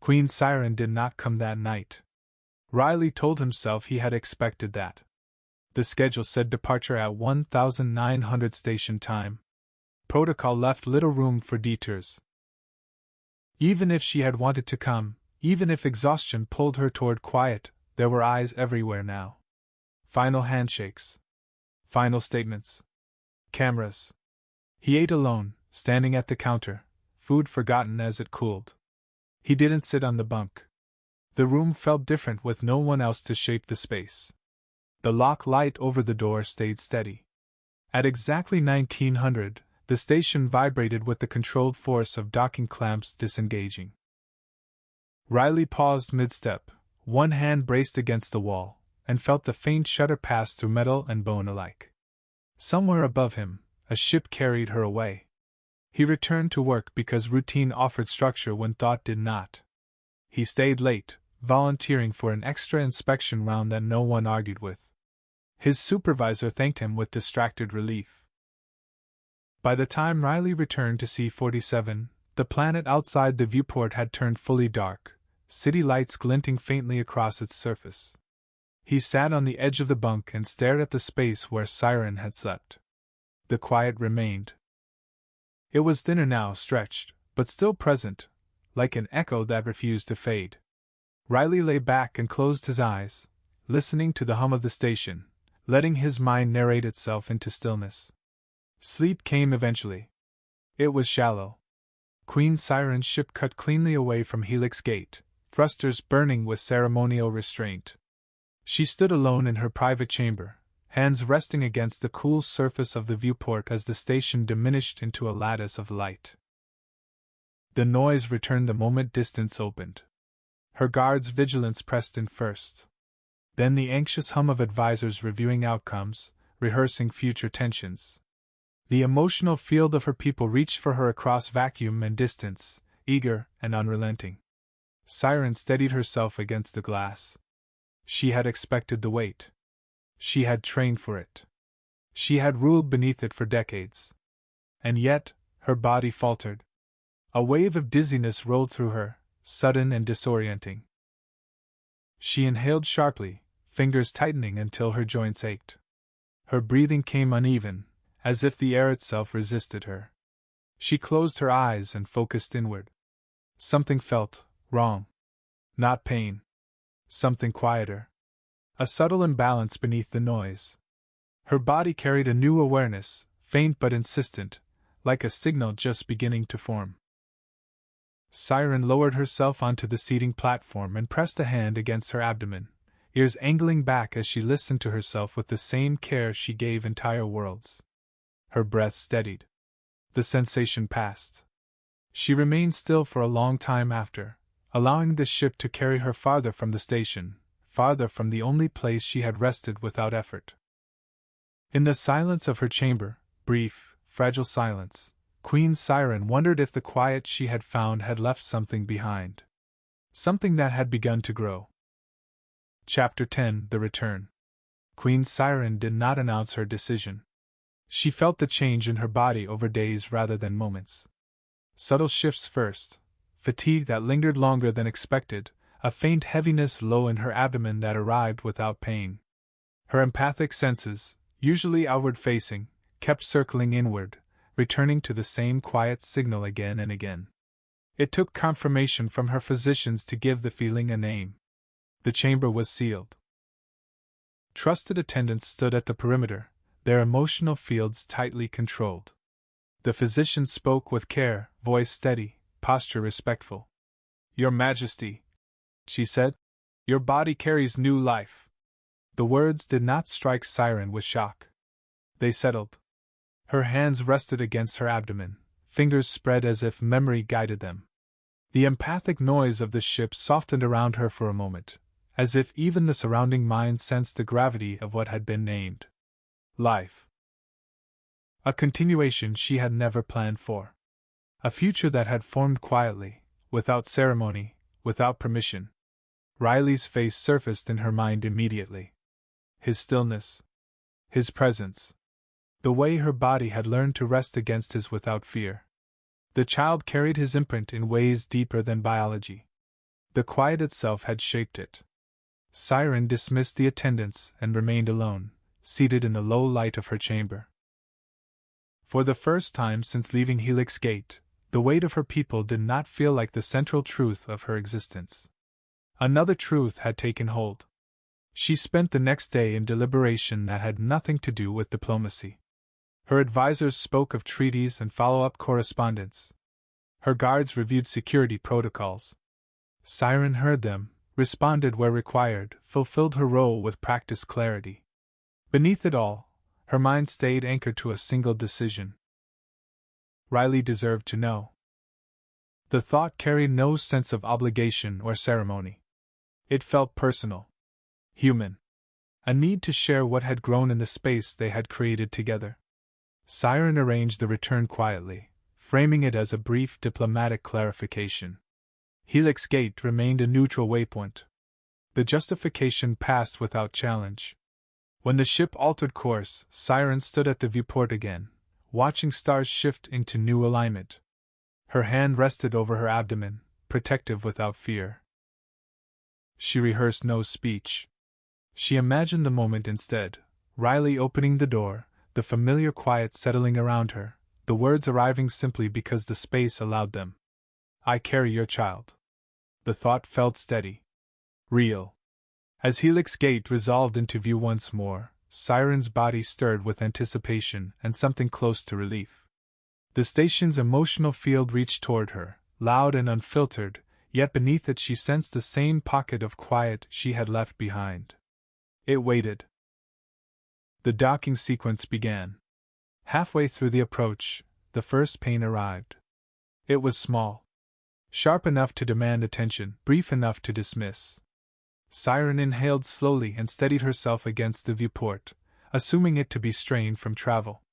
[SPEAKER 1] Queen Siren did not come that night. Riley told himself he had expected that. The schedule said departure at 1900 station time. Protocol left little room for detours. Even if she had wanted to come, even if exhaustion pulled her toward quiet, there were eyes everywhere now. Final handshakes. Final statements. Cameras. He ate alone, standing at the counter, food forgotten as it cooled. He didn't sit on the bunk. The room felt different with no one else to shape the space. The lock light over the door stayed steady. At exactly 1900, the station vibrated with the controlled force of docking clamps disengaging. Riley paused mid-step, one hand braced against the wall, and felt the faint shudder pass through metal and bone alike. Somewhere above him, a ship carried her away. He returned to work because routine offered structure when thought did not. He stayed late, volunteering for an extra inspection round that no one argued with. His supervisor thanked him with distracted relief. By the time Riley returned to C-47, the planet outside the viewport had turned fully dark, city lights glinting faintly across its surface. He sat on the edge of the bunk and stared at the space where Siren had slept. The quiet remained. It was thinner now, stretched, but still present, like an echo that refused to fade. Riley lay back and closed his eyes, listening to the hum of the station, letting his mind narrate itself into stillness. Sleep came eventually. It was shallow. Queen Siren's ship cut cleanly away from Helix Gate, thrusters burning with ceremonial restraint. She stood alone in her private chamber, hands resting against the cool surface of the viewport as the station diminished into a lattice of light. The noise returned the moment distance opened. Her guard's vigilance pressed in first. Then the anxious hum of advisors reviewing outcomes, rehearsing future tensions. The emotional field of her people reached for her across vacuum and distance, eager and unrelenting. Siren steadied herself against the glass. She had expected the weight. She had trained for it. She had ruled beneath it for decades. And yet, her body faltered. A wave of dizziness rolled through her, sudden and disorienting. She inhaled sharply, fingers tightening until her joints ached. Her breathing came uneven, as if the air itself resisted her. She closed her eyes and focused inward. Something felt wrong. Not pain. Something quieter. A subtle imbalance beneath the noise. Her body carried a new awareness, faint but insistent, like a signal just beginning to form. Siren lowered herself onto the seating platform and pressed a hand against her abdomen, ears angling back as she listened to herself with the same care she gave entire worlds. Her breath steadied. The sensation passed. She remained still for a long time after, allowing the ship to carry her farther from the station, farther from the only place she had rested without effort. In the silence of her chamber, brief, fragile silence, Queen Siren wondered if the quiet she had found had left something behind. Something that had begun to grow. Chapter 10: The Return. Queen Siren did not announce her decision. She felt the change in her body over days rather than moments. Subtle shifts first, fatigue that lingered longer than expected, a faint heaviness low in her abdomen that arrived without pain. Her empathic senses, usually outward-facing, kept circling inward, returning to the same quiet signal again and again. It took confirmation from her physicians to give the feeling a name. The chamber was sealed. Trusted attendants stood at the perimeter, their emotional fields tightly controlled. The physician spoke with care, voice steady, posture respectful. "Your Majesty," she said, "your body carries new life." The words did not strike Siren with shock. They settled. Her hands rested against her abdomen, fingers spread as if memory guided them. The empathic noise of the ship softened around her for a moment, as if even the surrounding mind sensed the gravity of what had been named. Life. A continuation she had never planned for. A future that had formed quietly, without ceremony, without permission. Riley's face surfaced in her mind immediately. His stillness. His presence. The way her body had learned to rest against his without fear. The child carried his imprint in ways deeper than biology. The quiet itself had shaped it. Siren dismissed the attendants and remained alone, seated in the low light of her chamber. For the first time since leaving Helix Gate, the weight of her people did not feel like the central truth of her existence. Another truth had taken hold. She spent the next day in deliberation that had nothing to do with diplomacy. Her advisors spoke of treaties and follow-up correspondence. Her guards reviewed security protocols. Siren heard them, responded where required, fulfilled her role with practiced clarity. Beneath it all, Her mind stayed anchored to a single decision. Riley deserved to know. The thought carried no sense of obligation or ceremony. It felt personal. Human. A need to share what had grown in the space they had created together. Siren arranged the return quietly, framing it as a brief diplomatic clarification. Helix Gate remained a neutral waypoint. The justification passed without challenge. When the ship altered course, Siren stood at the viewport again, watching stars shift into new alignment. Her hand rested over her abdomen, protective without fear. She rehearsed no speech. She imagined the moment instead, Riley opening the door, the familiar quiet settling around her, the words arriving simply because the space allowed them. "I carry your child." The thought felt steady. Real. As Helix Gate resolved into view once more, Siren's body stirred with anticipation and something close to relief. The station's emotional field reached toward her, loud and unfiltered, yet beneath it she sensed the same pocket of quiet she had left behind. It waited. The docking sequence began. Halfway through the approach, the first pane arrived. It was small. Sharp enough to demand attention, brief enough to dismiss. Siren inhaled slowly and steadied herself against the viewport, assuming it to be strained from travel.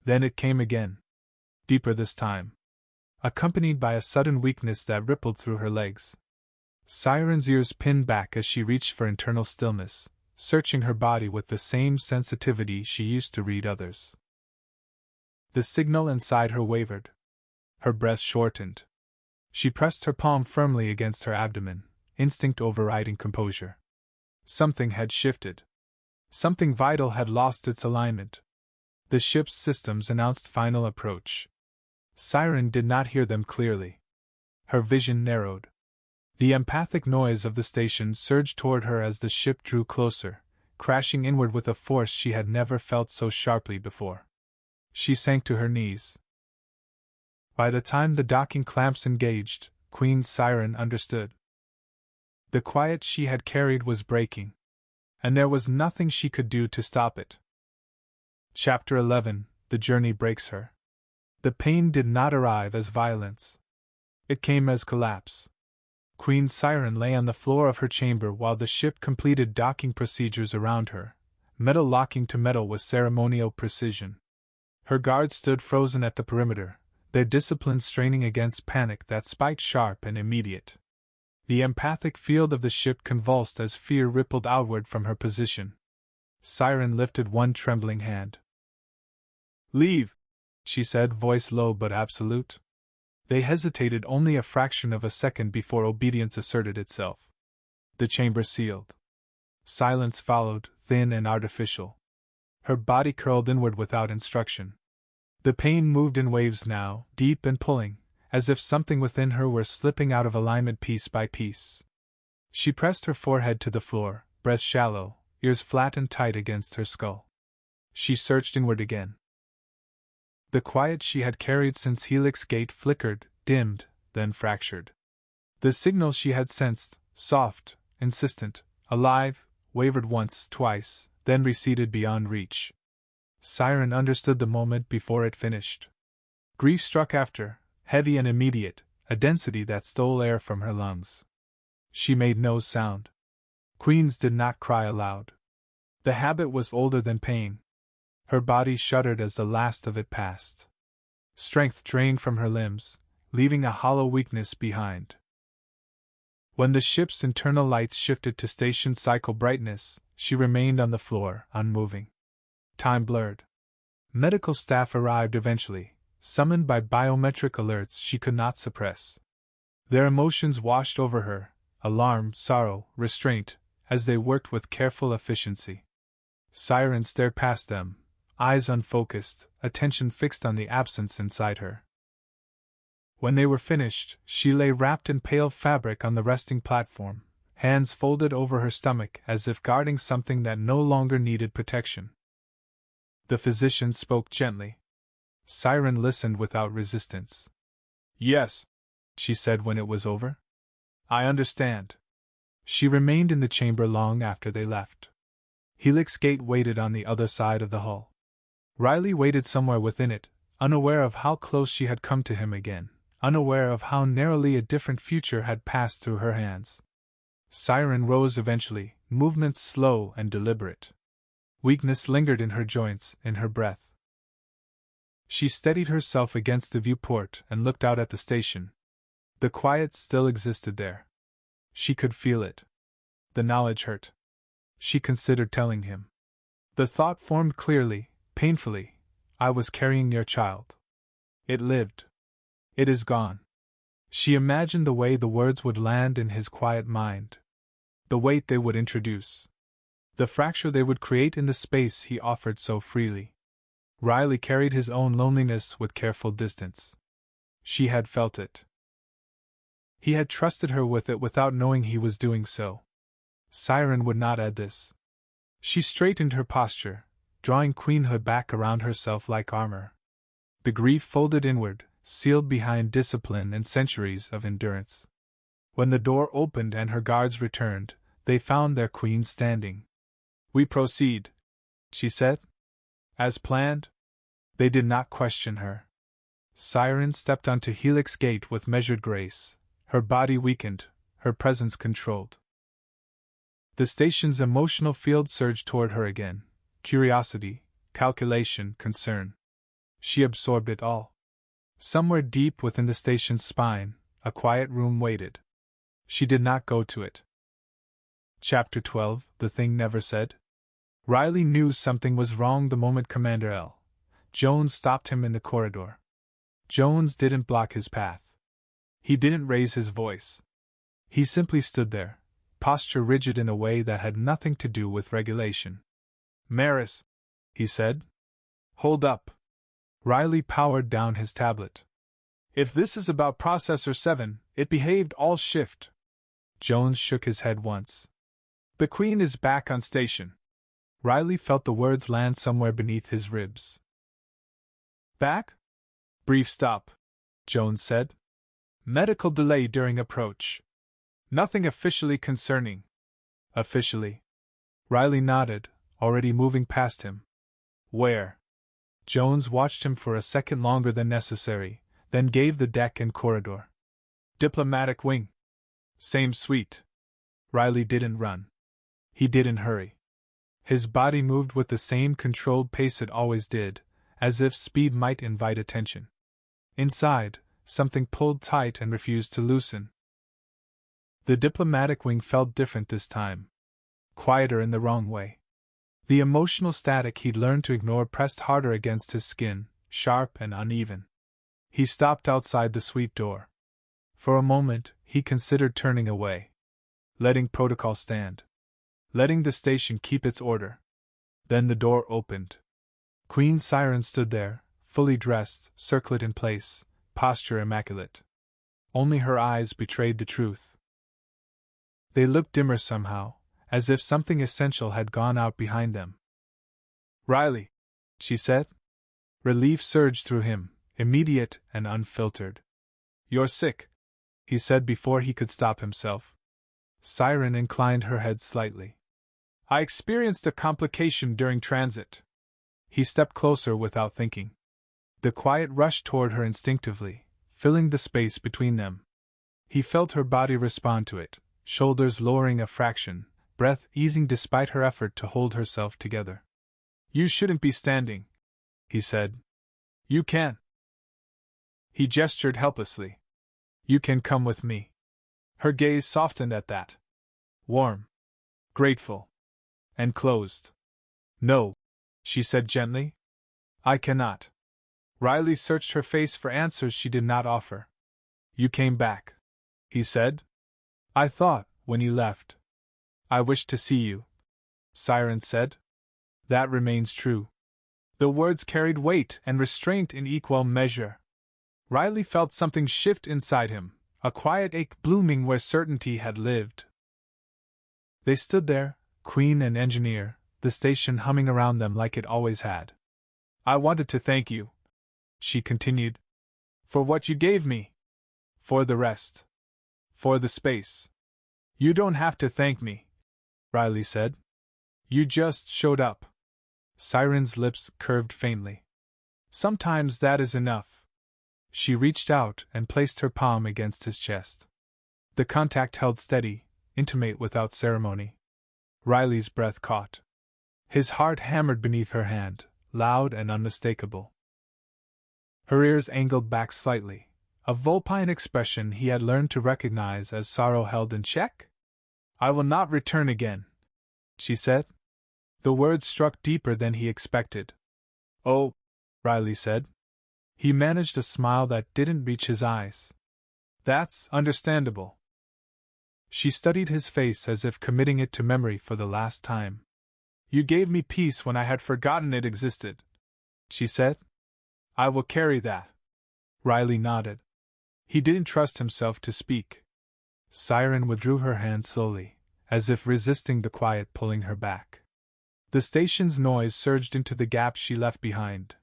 [SPEAKER 1] Then it came again. Deeper this time. Accompanied by a sudden weakness that rippled through her legs. Siren's ears pinned back as she reached for internal stillness, searching her body with the same sensitivity she used to read others. The signal inside her wavered. Her breath shortened. She pressed her palm firmly against her abdomen, instinct overriding composure. Something had shifted. Something vital had lost its alignment. The ship's systems announced final approach. Siren did not hear them clearly. Her vision narrowed. The empathic noise of the station surged toward her as the ship drew closer, crashing inward with a force she had never felt so sharply before. She sank to her knees. By the time the docking clamps engaged, Queen Siren understood. The quiet she had carried was breaking, and there was nothing she could do to stop it. Chapter 11. The Journey Breaks Her. The pain did not arrive as violence. It came as collapse. Queen Siren lay on the floor of her chamber while the ship completed docking procedures around her, metal locking to metal with ceremonial precision. Her guards stood frozen at the perimeter, their discipline straining against panic that spiked sharp and immediate. The empathic field of the ship convulsed as fear rippled outward from her position. Siren lifted one trembling hand. "Leave," she said, voice low but absolute. They hesitated only a fraction of a second before obedience asserted itself. The chamber sealed. Silence followed, thin and artificial. Her body curled inward without instruction. The pain moved in waves now, deep and pulling, as if something within her were slipping out of alignment piece by piece. She pressed her forehead to the floor, breath shallow, ears flat and tight against her skull. She searched inward again. The quiet she had carried since Helix Gate flickered, dimmed, then fractured. The signal she had sensed, soft, insistent, alive, wavered once, twice, then receded beyond reach. Siren understood the moment before it finished. Grief struck after, heavy and immediate, a density that stole air from her lungs. She made no sound. Queens did not cry aloud. The habit was older than pain. Her body shuddered as the last of it passed. Strength drained from her limbs, leaving a hollow weakness behind. When the ship's internal lights shifted to station cycle brightness, she remained on the floor, unmoving. Time blurred. Medical staff arrived eventually, summoned by biometric alerts she could not suppress. Their emotions washed over her, alarm, sorrow, restraint, as they worked with careful efficiency. Siren stared past them, eyes unfocused, attention fixed on the absence inside her. When they were finished, she lay wrapped in pale fabric on the resting platform, hands folded over her stomach as if guarding something that no longer needed protection. The physician spoke gently. Siren listened without resistance. "Yes," she said when it was over. "I understand." She remained in the chamber long after they left. Helix Gate waited on the other side of the hull. Riley waited somewhere within it, unaware of how close she had come to him again, unaware of how narrowly a different future had passed through her hands. Siren rose eventually, movements slow and deliberate. Weakness lingered in her joints, in her breath. She steadied herself against the viewport and looked out at the station. The quiet still existed there. She could feel it. The knowledge hurt. She considered telling him. The thought formed clearly, painfully. I was carrying your child. It lived. It is gone. She imagined the way the words would land in his quiet mind. The weight they would introduce. The fracture they would create in the space he offered so freely. Riley carried his own loneliness with careful distance. She had felt it. He had trusted her with it without knowing he was doing so. Siren would not add this. She straightened her posture, drawing queenhood back around herself like armor. The grief folded inward, sealed behind discipline and centuries of endurance. When the door opened and her guards returned, they found their queen standing. We proceed, she said. As planned? They did not question her. Siren stepped onto Helix Gate with measured grace, her body weakened, her presence controlled. The station's emotional field surged toward her again. Curiosity, calculation, concern. She absorbed it all. Somewhere deep within the station's spine, a quiet room waited. She did not go to it. Chapter 12, The Thing Never Said. Riley knew something was wrong the moment Commander L. Jones stopped him in the corridor. Jones didn't block his path. He didn't raise his voice. He simply stood there, posture rigid in a way that had nothing to do with regulation. Maris, he said. Hold up. Riley powered down his tablet. If this is about Processor 7, it behaved all shift. Jones shook his head once. The Queen is back on station. Riley felt the words land somewhere beneath his ribs. Back? Brief stop, Jones said. Medical delay during approach. Nothing officially concerning. Officially. Riley nodded, already moving past him. Where? Jones watched him for a second longer than necessary, then gave the deck and corridor. Diplomatic wing. Same suite. Riley didn't run. He didn't hurry. His body moved with the same controlled pace it always did, as if speed might invite attention. Inside, something pulled tight and refused to loosen. The diplomatic wing felt different this time. Quieter in the wrong way. The emotional static he'd learned to ignore pressed harder against his skin, sharp and uneven. He stopped outside the suite door. For a moment, he considered turning away. Letting protocol stand. Letting the station keep its order. Then the door opened. Queen Siren stood there, fully dressed, circlet in place, posture immaculate. Only her eyes betrayed the truth. They looked dimmer somehow, as if something essential had gone out behind them. Riley, she said. Relief surged through him, immediate and unfiltered. You're sick, he said before he could stop himself. Siren inclined her head slightly. I experienced a complication during transit. He stepped closer without thinking. The quiet rushed toward her instinctively, filling the space between them. He felt her body respond to it, shoulders lowering a fraction, breath easing despite her effort to hold herself together. You shouldn't be standing, he said. You can. He gestured helplessly. You can come with me. Her gaze softened at that. Warm. Grateful. And closed. No, she said gently. I cannot. Riley searched her face for answers she did not offer. You came back, he said. I thought, when you left. I wished to see you, Siren said. That remains true. The words carried weight and restraint in equal measure. Riley felt something shift inside him, a quiet ache blooming where certainty had lived. They stood there, Queen and engineer, the station humming around them like it always had. I wanted to thank you, she continued, for what you gave me. For the rest. For the space. You don't have to thank me, Riley said. You just showed up. Siren's lips curved faintly. Sometimes that is enough. She reached out and placed her palm against his chest. The contact held steady, intimate without ceremony. Riley's breath caught. His heart hammered beneath her hand, loud and unmistakable. Her ears angled back slightly, a vulpine expression he had learned to recognize as sorrow held in check. "I will not return again," she said. The words struck deeper than he expected. "Oh," Riley said. He managed a smile that didn't reach his eyes. "That's understandable." She studied his face as if committing it to memory for the last time. "You gave me peace when I had forgotten it existed," she said. "I will carry that." Riley nodded. He didn't trust himself to speak. Siren withdrew her hand slowly, as if resisting the quiet pulling her back. The station's noise surged into the gap she left behind.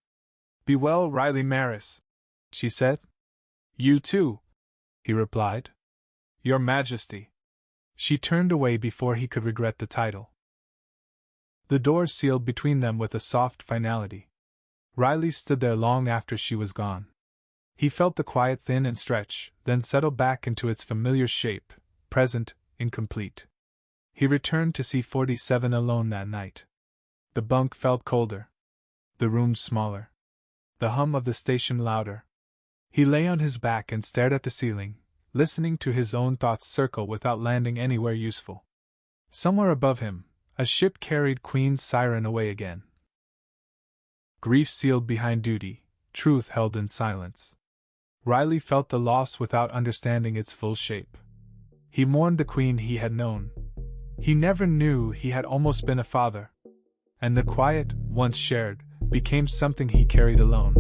[SPEAKER 1] "Be well, Riley Maris," she said. "You too," he replied. "Your Majesty." She turned away before he could regret the title. The door sealed between them with a soft finality. Riley stood there long after she was gone. He felt the quiet thin and stretch, then settle back into its familiar shape, present, incomplete. He returned to C-47 alone that night. The bunk felt colder. The room smaller. The hum of the station louder. He lay on his back and stared at the ceiling, listening to his own thoughts circle without landing anywhere useful. Somewhere above him, a ship carried Queen Siren away again. Grief sealed behind duty, truth held in silence. Riley felt the loss without understanding its full shape. He mourned the queen he had known. He never knew he had almost been a father. And the quiet, once shared, became something he carried alone.